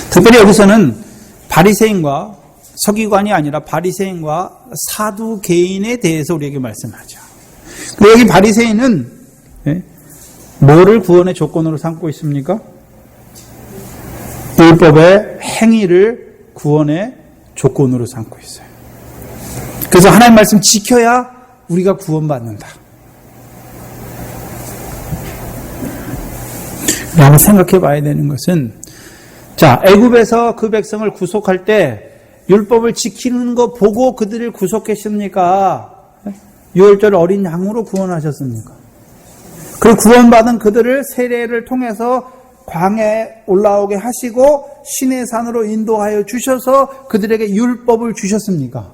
특별히 여기서는 바리새인과 서기관이 아니라 바리새인과 사두개인에 대해서 우리에게 말씀하죠. 여기 바리새인은 뭐를 구원의 조건으로 삼고 있습니까? 율법의 행위를 구원의 조건으로 삼고 있어요. 그래서 하나님 말씀 지켜야 우리가 구원받는다. 한번 생각해 봐야 되는 것은, 자, 애굽에서 그 백성을 구속할 때 율법을 지키는 거 보고 그들을 구속했습니까? 유월절 어린 양으로 구원하셨습니까? 그 구원받은 그들을 세례를 통해서 광야에 올라오게 하시고 시내산으로 인도하여 주셔서 그들에게 율법을 주셨습니까?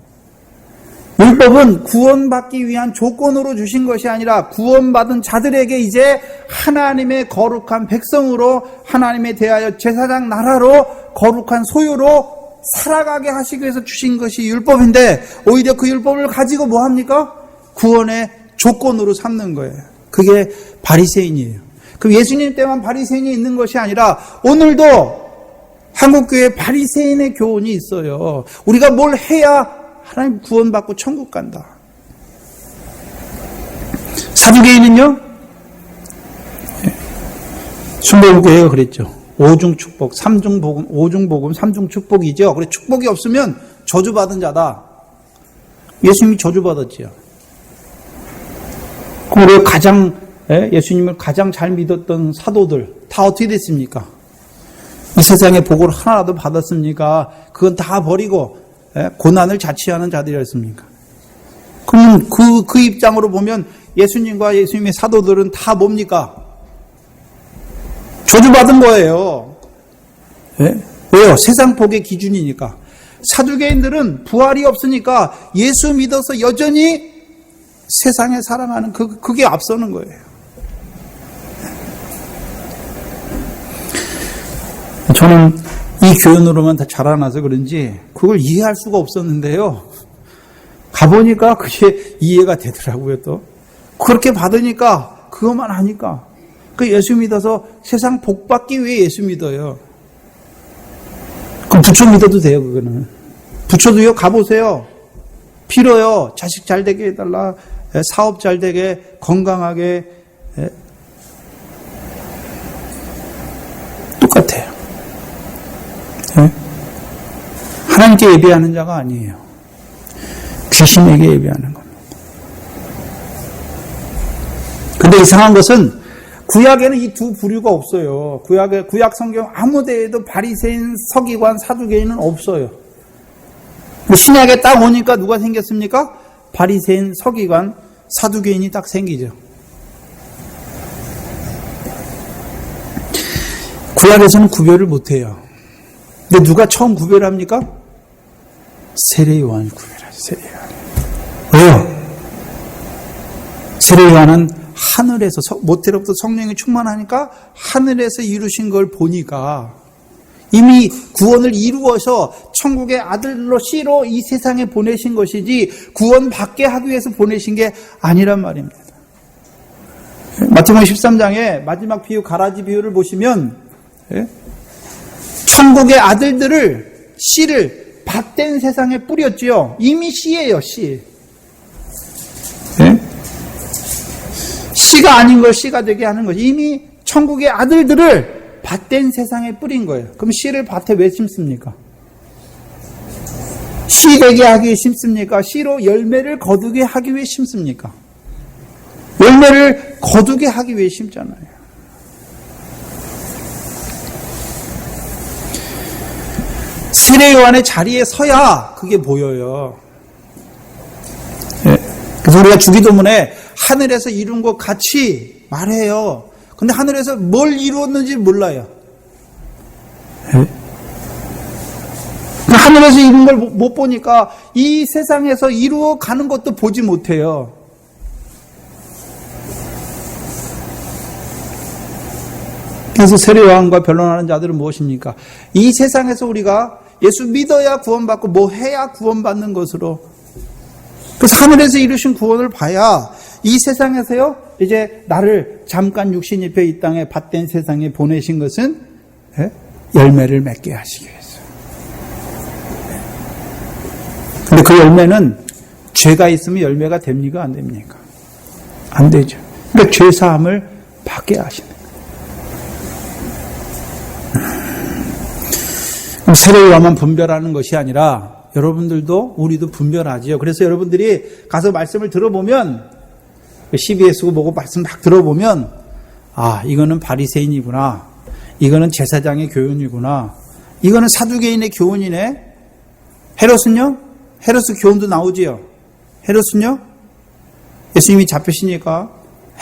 율법은 구원받기 위한 조건으로 주신 것이 아니라 구원받은 자들에게 이제 하나님의 거룩한 백성으로 하나님에 대하여 제사장 나라로 거룩한 소유로 살아가게 하시기 위해서 주신 것이 율법인데, 오히려 그 율법을 가지고 뭐 합니까? 구원의 조건으로 삼는 거예요. 그게 바리새인이에요. 그럼 예수님 때만 바리새인이 있는 것이 아니라 오늘도 한국교회에 바리새인의 교훈이 있어요. 우리가 뭘 해야 하나님 구원받고 천국 간다. 사두개인은요, 순복음교회가 그랬죠. 오중 축복, 삼중 복음, 오중 복음, 삼중 축복이죠. 그래 축복이 없으면 저주받은 자다. 예수님이 저주받았지요. 그리고 예수님을 가장 잘 믿었던 사도들 다 어떻게 됐습니까? 이 세상의 복을 하나라도 받았습니까? 그건 다 버리고 고난을 자취하는 자들이었습니까? 그러면 그 입장으로 보면 예수님과 예수님의 사도들은 다 뭡니까? 저주받은 거예요. 왜요? 세상 복의 기준이니까. 사두개인들은 부활이 없으니까 예수 믿어서 여전히 세상에 살아가는 그게 앞서는 거예요. 저는 이 교훈으로만 다 자라나서 그런지 그걸 이해할 수가 없었는데요. 가보니까 그게 이해가 되더라고요, 또. 그렇게 받으니까, 그것만 하니까. 그 예수 믿어서 세상 복 받기 위해 예수 믿어요. 그럼 부처 믿어도 돼요, 그거는. 부처도요, 가보세요. 빌어요. 자식 잘 되게 해달라. 사업 잘 되게, 건강하게. 똑같아요. 하나님께 예배하는 자가 아니에요. 귀신에게 예배하는 겁니다. 근데 이상한 것은 구약에는 이 두 부류가 없어요. 구약 성경 아무 데에도 바리새인, 서기관, 사두개인은 없어요. 신약에 딱 오니까 누가 생겼습니까? 바리새인, 서기관, 사두개인이 딱 생기죠. 구약에서는 구별을 못해요. 근데 누가 처음 구별합니까? 세례 요한이 구별하죠. 세례 요한. 왜요? 세례 요한은 하늘에서 모태로부터 성령이 충만하니까 하늘에서 이루신 걸 보니까 이미 구원을 이루어서 천국의 아들로 씨로 이 세상에 보내신 것이지 구원받게 하기 위해서 보내신 게 아니란 말입니다. 마태복음 13장에 마지막 비유, 가라지 비유를 보시면 천국의 아들들을 씨를 밭된 세상에 뿌렸지요. 이미 씨예요, 씨. 씨가 아닌 걸 씨가 되게 하는 거지. 이미 천국의 아들들을 밭된 세상에 뿌린 거예요. 그럼 씨를 밭에 왜 심습니까? 씨 되게 하기 위해 심습니까? 씨로 열매를 거두게 하기 위해 심습니까? 열매를 거두게 하기 위해 심잖아요. 세례 요한의 자리에 서야 그게 보여요. 그래서 우리가 주기도문에 하늘에서 이룬 것 같이 말해요. 근데 하늘에서 뭘 이루었는지 몰라요. 하늘에서 이룬 걸 못 보니까 이 세상에서 이루어 가는 것도 보지 못해요. 그래서 세례 요한과 변론하는 자들은 무엇입니까? 이 세상에서 우리가 예수 믿어야 구원받고 뭐 해야 구원받는 것으로, 그래서 하늘에서 이루신 구원을 봐야 이 세상에서요 이제 나를 잠깐 육신 입혀 이 땅에 밭된 세상에 보내신 것은 열매를 맺게 하시기 위해서. 근데 그 열매는 죄가 있으면 열매가 됩니까? 안 됩니까? 안 되죠. 그러니까 죄사함을 받게 하시는 거예요. 그럼 세례 요한만 분별하는 것이 아니라 여러분들도 우리도 분별하지요. 그래서 여러분들이 가서 말씀을 들어보면 CBS고 뭐고 말씀 막 들어보면 이거는 바리새인이구나, 이거는 제사장의 교훈이구나, 이거는 사두개인의 교훈이네. 헤롯은요? 헤롯 교훈도 나오지요. 헤롯은요? 예수님이 잡히시니까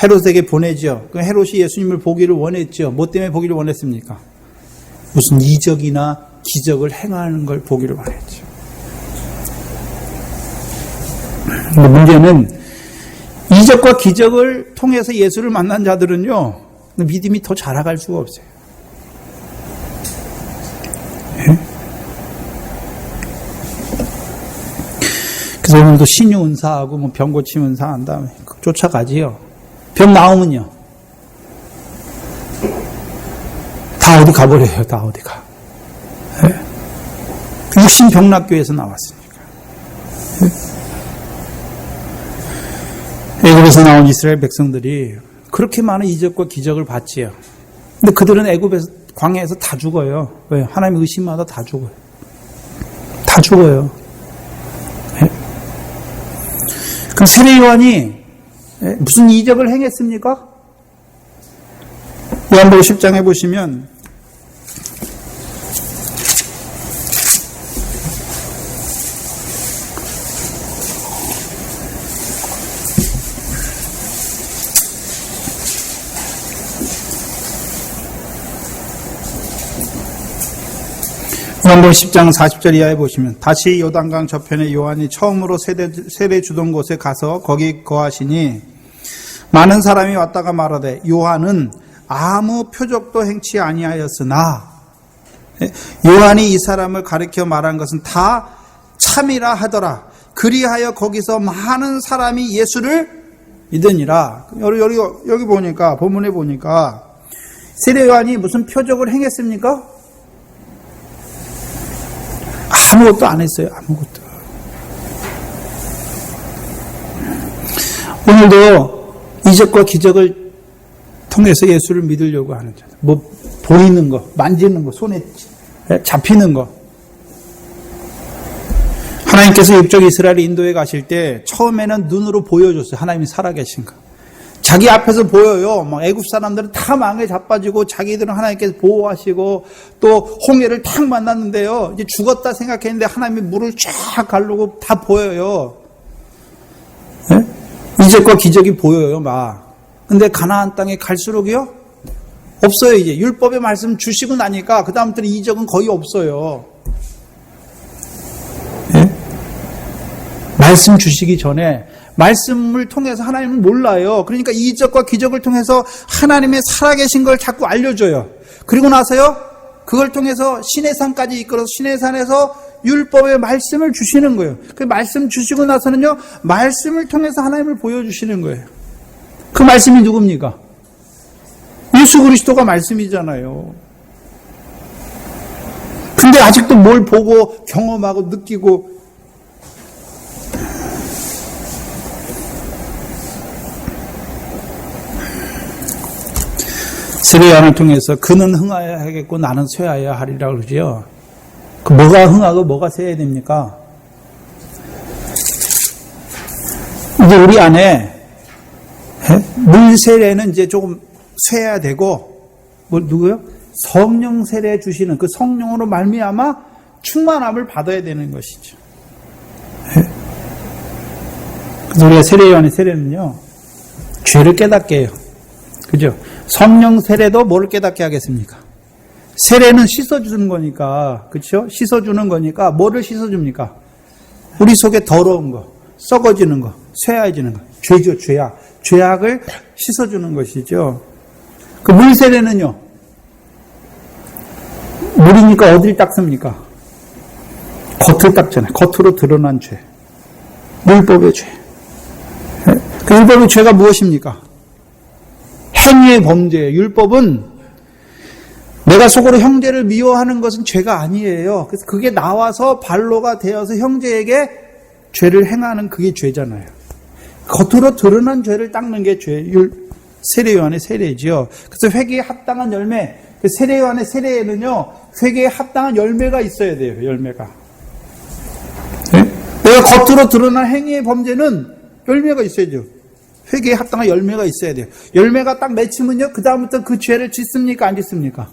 헤롯에게 보내죠. 그 헤롯이 예수님을 보기를 원했죠. 뭐 때문에 보기를 원했습니까? 무슨 이적이나 기적을 행하는 걸 보기를 원했죠. 근데 문제는 이적과 기적을 통해서 예수를 만난 자들은요, 믿음이 더 자라갈 수가 없어요. 그래서 오늘도 신유 은사하고 뭐 병 고침 은사 한 다음에 쫓아가지요. 병 나오면요, 다 어디 가버려요. 다 어디 가. 육신병락교에서 나왔으니까. 애굽에서 나온 이스라엘 백성들이 그렇게 많은 이적과 기적을 봤지요. 근데 그들은 애굽에서 광야에서 다 죽어요. 왜? 하나님 의심마다 다 죽어요. 다 죽어요. 네? 그럼 세례 요한이 무슨 이적을 행했습니까? 요한복음 10장에 보시면 요한복음 10장 40절 이하에 보시면 다시 요단강 저편에 요한이 처음으로 세례 주던 곳에 가서 거기 거하시니 많은 사람이 왔다가 말하되 요한은 아무 표적도 행치 아니하였으나 요한이 이 사람을 가리켜 말한 것은 다 참이라 하더라. 그리하여 거기서 많은 사람이 예수를 믿으니라. 여기 보니까 본문에 보니까 세례 요한이 무슨 표적을 행했습니까? 아무것도 안 했어요. 아무것도. 오늘도 이적과 기적을 통해서 예수를 믿으려고 하는 자. 뭐 보이는 거, 만지는 거, 손에 잡히는 거. 하나님께서 육적 이스라엘 인도에 가실 때 처음에는 눈으로 보여줬어요. 하나님이 살아계신 거. 자기 앞에서 보여요. 막 애굽 사람들은 다 망에 자빠지고 자기들은 하나님께서 보호하시고 또 홍해를 탁 만났는데요. 이제 죽었다 생각했는데 하나님이 물을 쫙 가르고 다 보여요. 네? 이적과 기적이 보여요. 막. 근데 가나안 땅에 갈수록요 없어요. 이제 율법의 말씀 주시고 나니까 그 다음부터는 이적은 거의 없어요. 네? 말씀 주시기 전에 말씀을 통해서 하나님은 몰라요. 그러니까 이적과 기적을 통해서 하나님의 살아계신 걸 자꾸 알려줘요. 그리고 나서요 그걸 통해서 시내산까지 이끌어서 시내산에서 율법의 말씀을 주시는 거예요. 그 말씀 주시고 나서는요 말씀을 통해서 하나님을 보여주시는 거예요. 그 말씀이 누굽니까? 예수 그리스도가 말씀이잖아요. 근데 아직도 뭘 보고 경험하고 느끼고 세례 요한을 통해서 그는 흥하여야 하겠고 나는 쇠하여야 하리라 그러죠. 그 뭐가 흥하고 뭐가 쇠해야 됩니까? 이제 우리 안에 물 세례는 이제 조금 쇠해야 되고 누구요? 성령 세례 주시는 그 성령으로 말미암아 충만함을 받아야 되는 것이죠. 그래서 우리가 세례 요한의 세례는요 죄를 깨닫게 해요. 그죠? 성령 세례도 뭐를 깨닫게 하겠습니까? 세례는 씻어주는 거니까, 그렇죠? 씻어주는 거니까 뭐를 씻어줍니까? 우리 속에 더러운 거, 썩어지는 거, 쇠해지는 거, 죄죠, 죄악. 죄악을 씻어주는 것이죠. 그 물 세례는요, 물이니까 어디를 닦습니까? 겉을 닦잖아요. 겉으로 드러난 죄. 율법의 죄. 그 율법의 죄가 무엇입니까? 행위의 범죄. 율법은 내가 속으로 형제를 미워하는 것은 죄가 아니에요. 그래서 그게 나와서 발로가 되어서 형제에게 죄를 행하는 그게 죄잖아요. 겉으로 드러난 죄를 닦는 게 세례 요한의 세례지요. 그래서 회개에 합당한 열매. 세례 요한의 세례에는요, 회개에 합당한 열매가 있어야 돼요. 열매가. 네? 내가 겉으로 드러난 행위의 범죄는 열매가 있어야죠. 회개에 합당한 열매가 있어야 돼요. 열매가 딱 맺히면요, 그 다음부터 그 죄를 짓습니까? 안 짓습니까?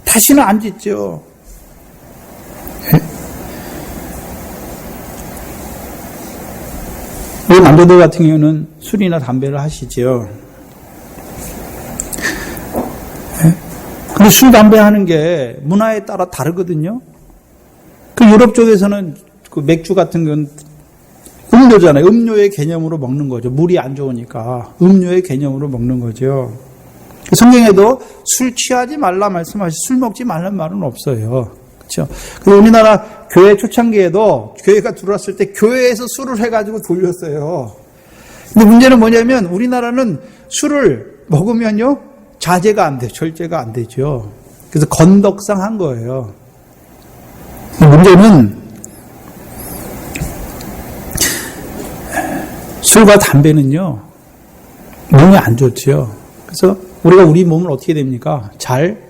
다시는 안 짓죠. 우리 남자들 같은 경우는 술이나 담배를 하시죠. 근데 술, 담배 하는 게 문화에 따라 다르거든요. 그 유럽 쪽에서는 그 맥주 같은 건 음료잖아요. 음료의 개념으로 먹는 거죠. 물이 안 좋으니까 음료의 개념으로 먹는 거죠. 성경에도 술 취하지 말라 말씀하시, 술 먹지 말라는 말은 없어요. 그렇죠? 그리고 우리나라 교회 초창기에도 교회가 들어왔을 때 교회에서 술을 해가지고 돌렸어요. 근데 문제는 뭐냐면 우리나라는 술을 먹으면요 자제가 안 돼요. 절제가 안 되죠. 그래서 건덕상 한 거예요. 문제는 술과 담배는요 몸에 안 좋죠. 그래서 우리가 우리 몸을 어떻게 됩니까? 잘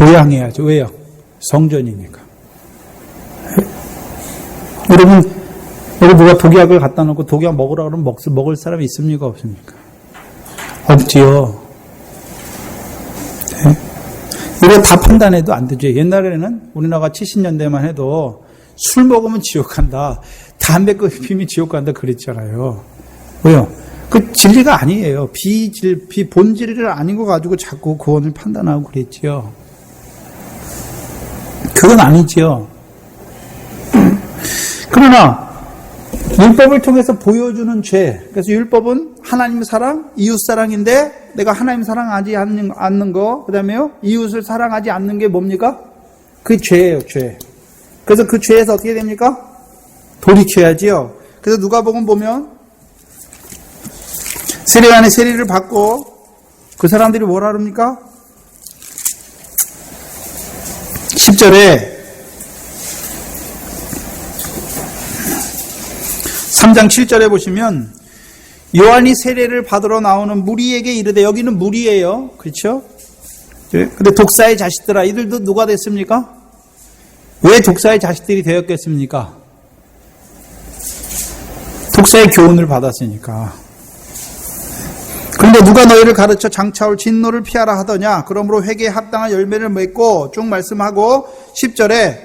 보양해야죠. 왜요? 성전이니까. 여러분, 여기 누가 독약을 갖다 놓고 독약 먹으라 그러면 먹을 사람이 있습니까? 없습니까? 없지요. 네? 이거 다 판단해도 안 되죠. 옛날에는 우리나라가 70년대만 해도 술 먹으면 지옥 간다. 담배 피우면 지옥 간다 그랬잖아요. 왜요? 그 진리가 아니에요. 본질을 아닌 거 가지고 자꾸 구원을 판단하고 그랬지요. 그건 아니지요. 그러나 율법을 통해서 보여주는 죄. 그래서 율법은 하나님 사랑, 이웃 사랑인데 내가 하나님 사랑하지 않는 거, 그다음에요 이웃을 사랑하지 않는 게 뭡니까? 그게 죄예요, 죄. 그래서 그 죄에서 어떻게 됩니까? 돌이켜야지요. 그래서 누가복음 보면 세례요한의 세례를 받고 그 사람들이 뭐라 그럽니까? 10절에 3장 7절에 보시면 요한이 세례를 받으러 나오는 무리에게 이르되, 여기는 무리예요. 그렇죠? 근데 독사의 자식들아, 이들도 누가 됐습니까? 왜 독사의 자식들이 되었겠습니까? 독사의 교훈을 받았으니까. 그런데 누가 너희를 가르쳐 장차올 진노를 피하라 하더냐? 그러므로 회개에 합당한 열매를 맺고 쭉 말씀하고 10절에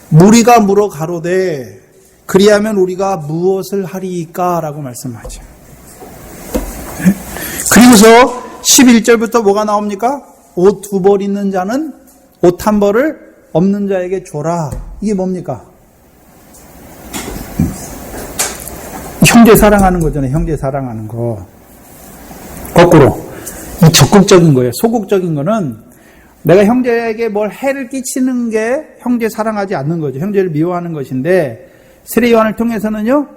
무리가 물어 가로되 그리하면 우리가 무엇을 하리이까? 라고 말씀하죠. 그리고서 11절부터 뭐가 나옵니까? 옷 2벌 있는 자는 옷 1벌을 없는 자에게 줘라. 이게 뭡니까? 형제 사랑하는 거잖아요. 형제 사랑하는 거. 거꾸로. 이 적극적인 거예요. 소극적인 거는 내가 형제에게 뭘 해를 끼치는 게 형제 사랑하지 않는 거죠. 형제를 미워하는 것인데, 세례 요한을 통해서는요,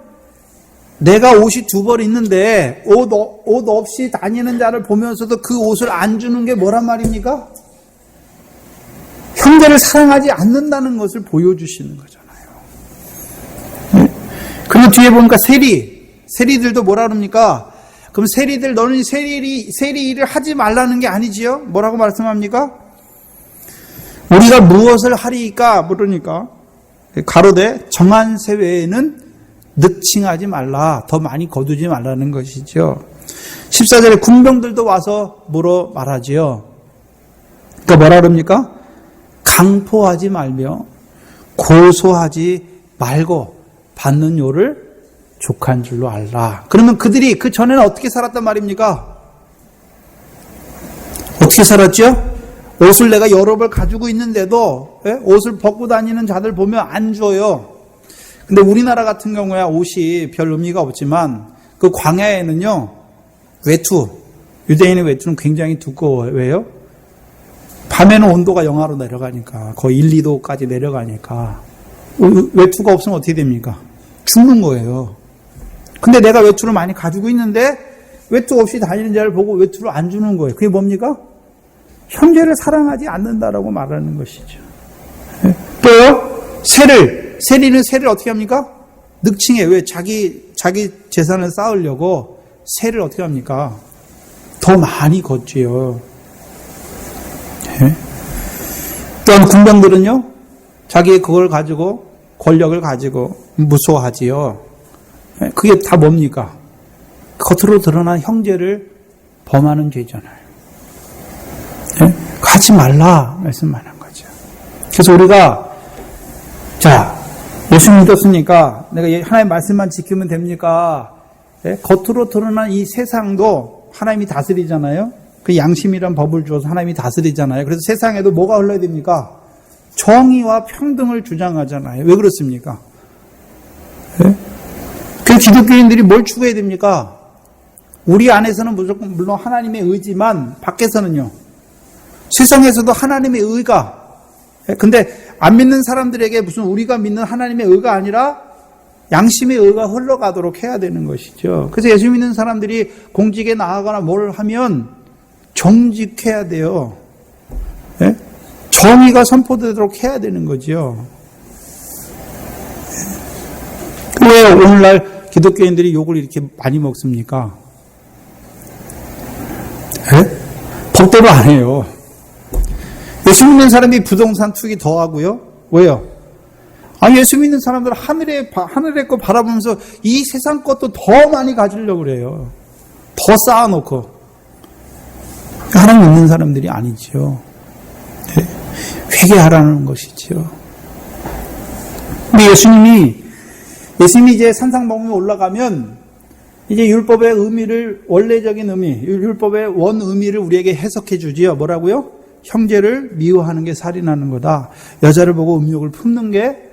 내가 옷이 2벌 있는데 옷 없이 다니는 자를 보면서도 그 옷을 안 주는 게 뭐란 말입니까? 형제를 사랑하지 않는다는 것을 보여주시는 거잖아요. 그리고 뒤에 보니까 세리들도 뭐라 그럽니까? 그럼 세리들, 너는 세리 일을 하지 말라는 게 아니지요? 뭐라고 말씀합니까? 우리가 무엇을 하리까? 물으니까 가로되 정한 세 외에는 늑칭하지 말라, 더 많이 거두지 말라는 것이죠. 14절에 군병들도 와서 물어 말하지요. 그러니까 뭐라 그럽니까? 강포하지 말며 고소하지 말고 받는 요를 족한 줄로 알라. 그러면 그들이 그 전에는 어떻게 살았단 말입니까? 어떻게 살았죠? 옷을 내가 여러 벌 가지고 있는데도 옷을 벗고 다니는 자들 보면 안 줘요. 근데 우리나라 같은 경우야 옷이 별 의미가 없지만 그 광야에는요, 유대인의 외투는 굉장히 두꺼워요. 왜요? 밤에는 온도가 영하로 내려가니까, 거의 1, 2도까지 내려가니까 외투가 없으면 어떻게 됩니까? 죽는 거예요. 근데 내가 외투를 많이 가지고 있는데 외투 없이 다니는 자를 보고 외투를 안 주는 거예요. 그게 뭡니까? 형제를 사랑하지 않는다라고 말하는 것이죠. 또요, 세리는 세를 어떻게 합니까? 늑칭해. 왜? 자기 재산을 쌓으려고 세를 어떻게 합니까? 더 많이 걷지요. 또한 군병들은요, 자기의 그걸 가지고, 권력을 가지고 무소하지요. 그게 다 뭡니까? 겉으로 드러난 형제를 범하는 죄잖아요. 하지 말라 말씀하는 거죠. 그래서 우리가 예수 믿었으니까 내가 하나님의 말씀만 지키면 됩니까? 겉으로 드러난 이 세상도 하나님이 다스리잖아요. 그 양심이란 법을 주어서 하나님이 다스리잖아요. 그래서 세상에도 뭐가 흘러야 됩니까? 정의와 평등을 주장하잖아요. 왜 그렇습니까? 그 기독교인들이 뭘 추구해야 됩니까? 우리 안에서는 물론 하나님의 의지만 밖에서는요, 세상에서도 하나님의 의가, 근데 안 믿는 사람들에게 무슨 우리가 믿는 하나님의 의가 아니라 양심의 의가 흘러가도록 해야 되는 것이죠. 그래서 예수 믿는 사람들이 공직에 나가거나 뭘 하면 정직해야 돼요. 정의가 선포되도록 해야 되는 거죠. 왜 오늘날 기독교인들이 욕을 이렇게 많이 먹습니까? 법대로 안 해요. 예수 믿는 사람이 부동산 투기 더 하고요. 왜요? 예수 믿는 사람들은 하늘의 거 바라보면서 이 세상 것도 더 많이 가지려고 그래요. 더 쌓아놓고. 하나님 믿는 사람들이 아니죠. 네. 회개하라는 것이죠. 근데 예수님이 이제 산상봉우에 올라가면 이제 율법의 의미를, 원래적인 의미, 율법의 원 의미를 우리에게 해석해 주지요. 뭐라고요? 형제를 미워하는 게 살인하는 거다. 여자를 보고 음욕을 품는 게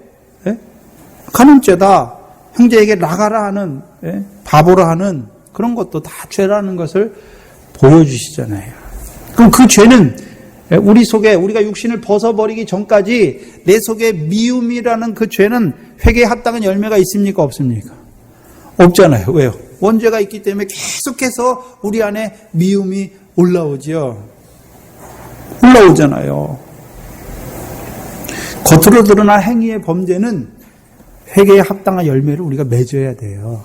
간음죄다. 형제에게 나가라 하는, 바보라 하는 그런 것도 다 죄라는 것을 보여주시잖아요. 그럼 그 죄는 우리 속에, 우리가 육신을 벗어버리기 전까지 내 속에 미움이라는 그 죄는 회개에 합당한 열매가 있습니까? 없습니까? 없잖아요. 왜요? 원죄가 있기 때문에 계속해서 우리 안에 미움이 올라오죠. 올라오잖아요. 겉으로 드러난 행위의 범죄는 회개에 합당한 열매를 우리가 맺어야 돼요.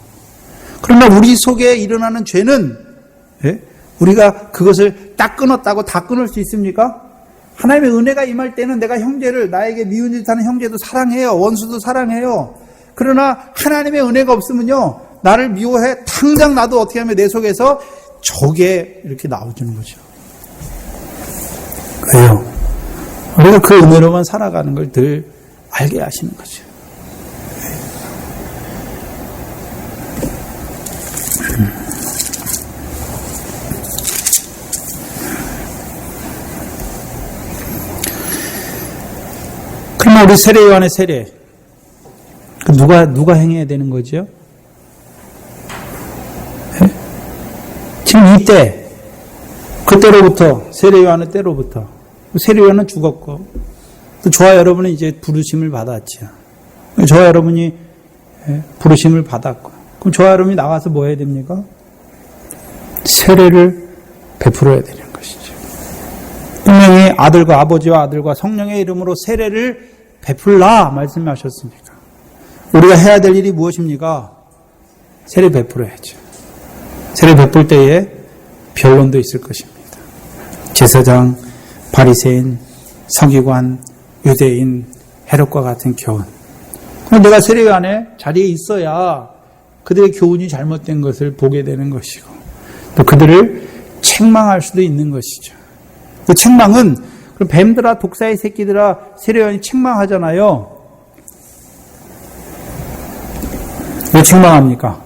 그러나 우리 속에 일어나는 죄는 우리가 그것을 딱 끊었다고 다 끊을 수 있습니까? 하나님의 은혜가 임할 때는 내가 형제를, 나에게 미운 짓 하는 형제도 사랑해요. 원수도 사랑해요. 그러나 하나님의 은혜가 없으면요, 나를 미워해. 당장 나도 어떻게 하면 내 속에서 적에 이렇게 나오주는 거죠. 왜요? 우리가 그 은혜로만 살아가는 걸 늘 알게 하시는 거죠. 그러면 우리 세례요한의 세례, 누가 행해야 되는 거죠? 네? 지금 이때, 그때로부터, 세례요한의 때로부터, 세례요한은 죽었고, 또 저와 여러분은 이제 부르심을 받았죠. 저와 여러분이 부르심을 받았고, 그럼 저와 여러분이 나가서 뭐 해야 됩니까? 세례를 베풀어야 되는 것이죠. 분명히 아버지와 아들과 성령의 이름으로 세례를 베풀라 말씀하셨습니까? 우리가 해야 될 일이 무엇입니까? 세례 베풀어야죠. 세례 베풀 때에 변론도 있을 것입니다. 제사장, 바리새인, 서기관, 유대인, 헤롯과 같은 교훈. 내가 세례요한의 자리에 있어야 그들의 교훈이 잘못된 것을 보게 되는 것이고, 또 그들을 책망할 수도 있는 것이죠. 그 책망은, 뱀들아, 독사의 새끼들아, 세례요한이 책망하잖아요. 왜 책망합니까?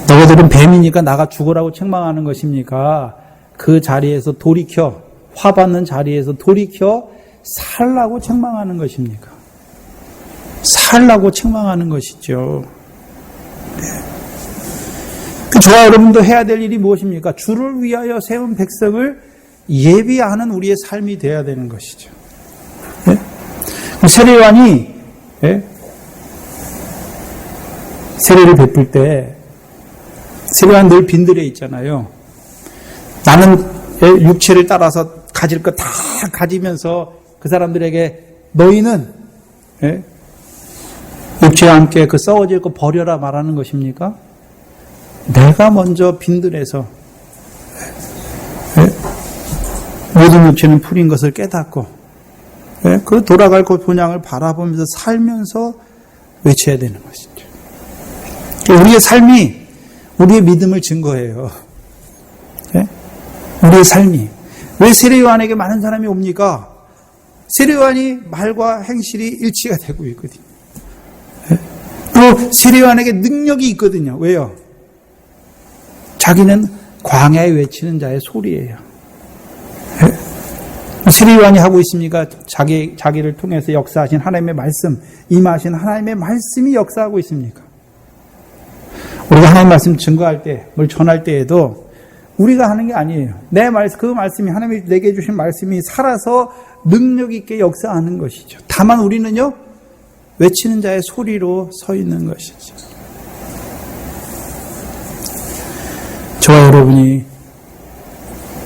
너희들은 뱀이니까 나가 죽으라고 책망하는 것입니까? 그 자리에서 돌이켜, 화받는 자리에서 돌이켜 살라고 책망하는 것입니까? 살라고 책망하는 것이죠. 네. 저와 여러분도 해야 될 일이 무엇입니까? 주를 위하여 세운 백성을 예비하는 우리의 삶이 되어야 되는 것이죠. 네? 세례요한이 세례를 베풀 때 세례요한 늘 빈들에 있잖아요. 나는 육체를 따라서 가질 것 다 가지면서 그 사람들에게 너희는 육체와 함께 그 썩어질 거 버려라 말하는 것입니까? 내가 먼저 빈들에서 모든 육체는 풀인 것을 깨닫고 그 돌아갈 그 본향을 바라보면서 살면서 외쳐야 되는 것이죠. 우리의 삶이 우리의 믿음을 증거해요. 우리의 삶이. 왜 세례요한에게 많은 사람이 옵니까? 세례요한이 말과 행실이 일치가 되고 있거든요. 또 세례요한에게 능력이 있거든요. 왜요? 자기는 광야에 외치는 자의 소리예요. 세례요한이 하고 있습니까? 자기를 통해서 역사하신 하나님의 말씀, 임하신 하나님의 말씀이 역사하고 있습니까? 우리가 하나님의 말씀 증거할 때, 뭘 전할 때에도 우리가 하는 게 아니에요. 그 말씀이, 하나님이 내게 주신 말씀이 살아서 능력 있게 역사하는 것이죠. 다만 우리는요, 외치는 자의 소리로 서 있는 것이죠. 저와 여러분이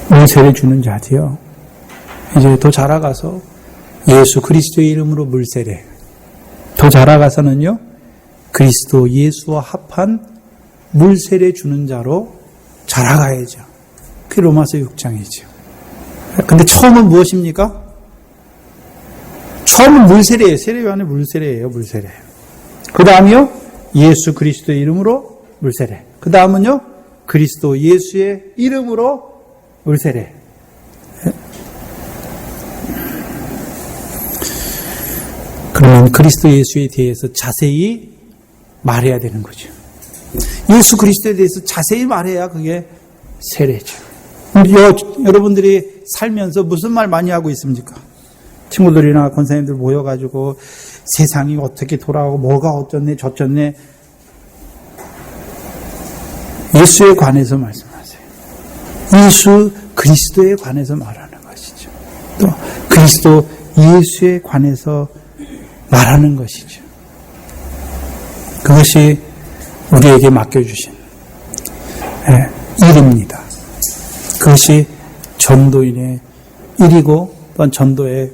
물세례 주는 자지요. 이제 더 자라가서 예수 그리스도의 이름으로 물세례. 더 자라가서는요, 그리스도 예수와 합한 물세례 주는 자로 자라가야죠. 그게 로마서 6장이죠. 근데 처음은 무엇입니까? 처음은 물세례예요. 세례 요한의 물세례예요. 물세례. 그 다음이요, 예수 그리스도의 이름으로 물세례. 그 다음은요, 그리스도 예수의 이름으로 물세례. 그러면 그리스도 예수에 대해서 자세히 말해야 되는 거죠. 예수 그리스도에 대해서 자세히 말해야 그게 세례죠. 여러분들이 살면서 무슨 말 많이 하고 있습니까? 친구들이나 권사님들 모여가지고 세상이 어떻게 돌아가고 뭐가 어쩌네 저쩌네, 예수에 관해서 말씀하세요. 예수 그리스도에 관해서 말하는 것이죠. 또 그리스도 예수에 관해서 말하는 것이죠. 그것이 우리에게 맡겨주신 일입니다. 그것이 전도인의 일이고 또한 전도의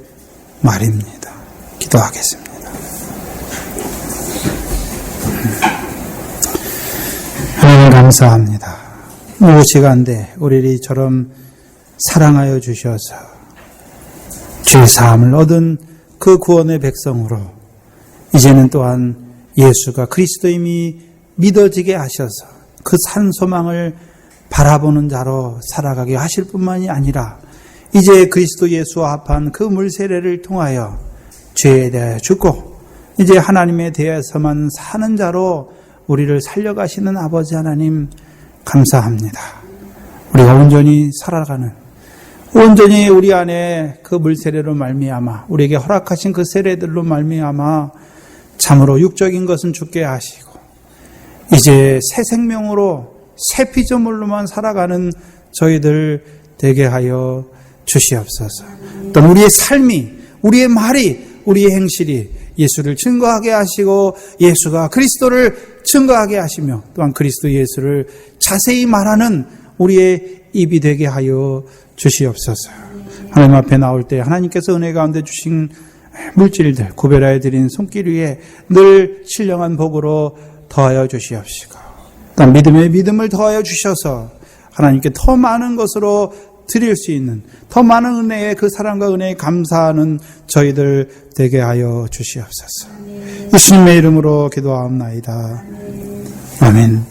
말입니다. 기도하겠습니다. 하나님 감사합니다. 무엇이간데 우리를 이처럼 사랑하여 주셔서 죄 사함을 얻은 그 구원의 백성으로 이제는 또한 예수가 그리스도임이 믿어지게 하셔서 그 산 소망을 바라보는 자로 살아가게 하실 뿐만이 아니라 이제 그리스도 예수와 합한 그 물세례를 통하여 죄에 대하여 죽고 이제 하나님에 대해서만 사는 자로 우리를 살려가시는 아버지 하나님 감사합니다. 우리가 온전히 살아가는, 온전히 우리 안에 그 물세례로 말미암아 우리에게 허락하신 그 세례들로 말미암아 참으로 육적인 것은 죽게 하시고 이제 새 생명으로 새 피조물로만 살아가는 저희들 되게 하여 주시옵소서. 또 우리의 삶이, 우리의 말이, 우리의 행실이 예수를 증거하게 하시고 예수가 그리스도를 증거하게 하시며 또한 그리스도 예수를 자세히 말하는 우리의 입이 되게 하여 주시옵소서. 하나님 앞에 나올 때 하나님께서 은혜 가운데 주신 물질들 구별하여 드린 손길 위에 늘 신령한 복으로 더하여 주시옵시고 또한 믿음의 믿음을 더하여 주셔서 하나님께 더 많은 것으로 드릴 수 있는 더 많은 은혜의 그 사랑과 은혜에 감사하는 저희들 되게 하여 주시옵소서. 예수님의 이름으로 기도하옵나이다. 아멘.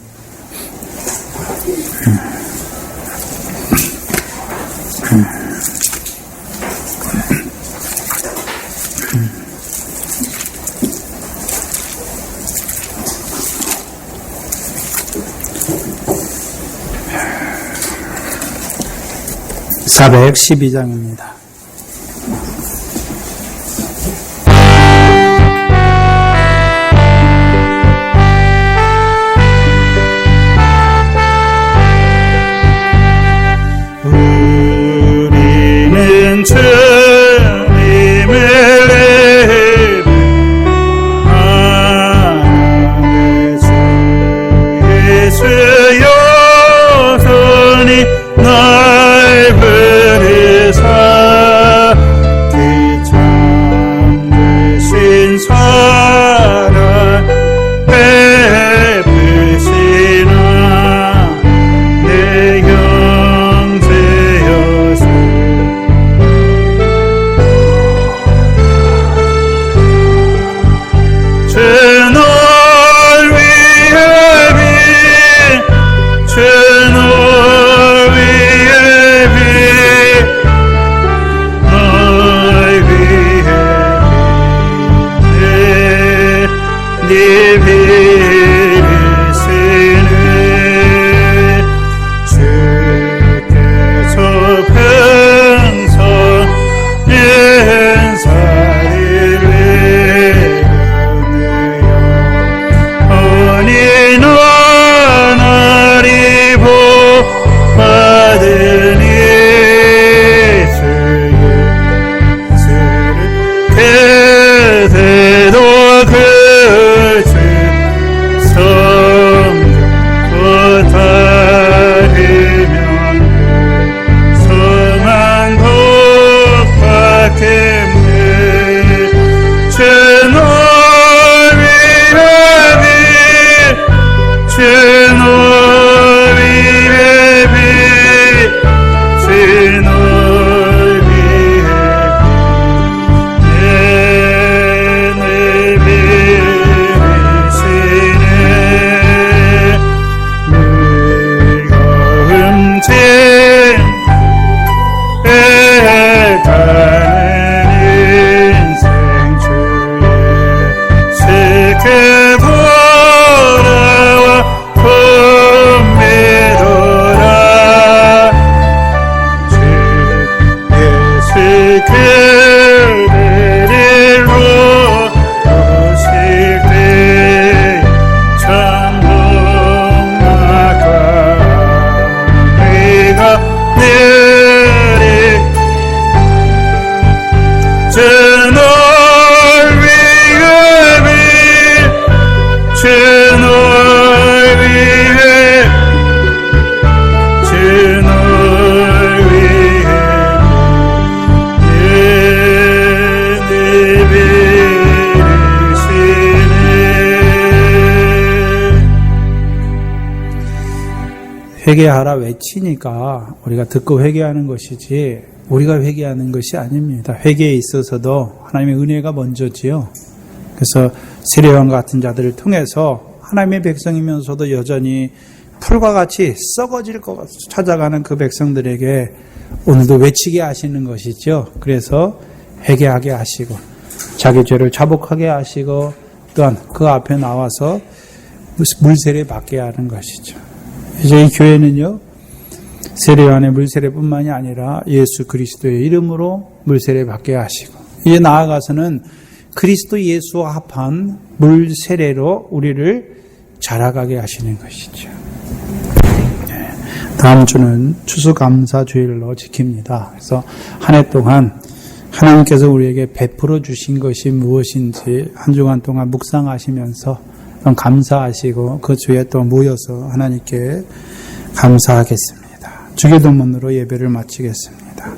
412장입니다. 우리는 주님을 하나님의 주 예수 여선이 날 부르사 그 참되신 사랑 베푸시나 내 형제여서 주 널 위해 주 널 위해 널 위해 네 비를 쓰네 주께서 평소 은사를 내려내어 허니 나날이 복받으니 주의 그대도 그 주 회개하라 외치니까 우리가 듣고 회개하는 것이지 우리가 회개하는 것이 아닙니다. 회개에 있어서도 하나님의 은혜가 먼저지요. 그래서 세례요한 같은 자들을 통해서 하나님의 백성이면서도 여전히 풀과 같이 썩어질 것 찾아가는 그 백성들에게 오늘도 외치게 하시는 것이죠. 그래서 회개하게 하시고 자기 죄를 자복하게 하시고 또한 그 앞에 나와서 물세례 받게 하는 것이죠. 이제 이 교회는요, 세례요한의 물세례뿐만이 아니라 예수 그리스도의 이름으로 물세례 받게 하시고 이제 나아가서는 그리스도 예수와 합한 물세례로 우리를 자라가게 하시는 것이죠. 다음 주는 추수감사주일로 지킵니다. 그래서 한 해 동안 하나님께서 우리에게 베풀어 주신 것이 무엇인지 한 주간 동안 묵상하시면서 감사하시고 그 주에 또 모여서 하나님께 감사하겠습니다. 주기도문으로 예배를 마치겠습니다.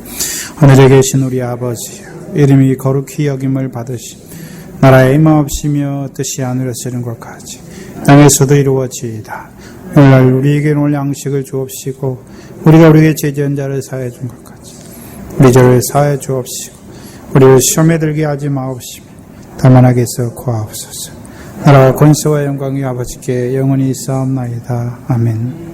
하늘에 계신 우리 아버지여, 이름이 거룩히 여김을 받으시 나라의 임하옵시며 뜻이 하늘에서 이룬 것 같이 땅에서도 이루어지이다. 오늘날 우리에게 오늘 양식을 주옵시고 우리가 우리에게 죄지은 자를 사하여 준 것 같이 우리 죄를 사하여 주옵시고 우리를 시험에 들게 하지 마옵시며 다만 악에서 구하옵소서. 나라와 권세와 영광이 아버지께 영원히 있사옵나이다. 아멘.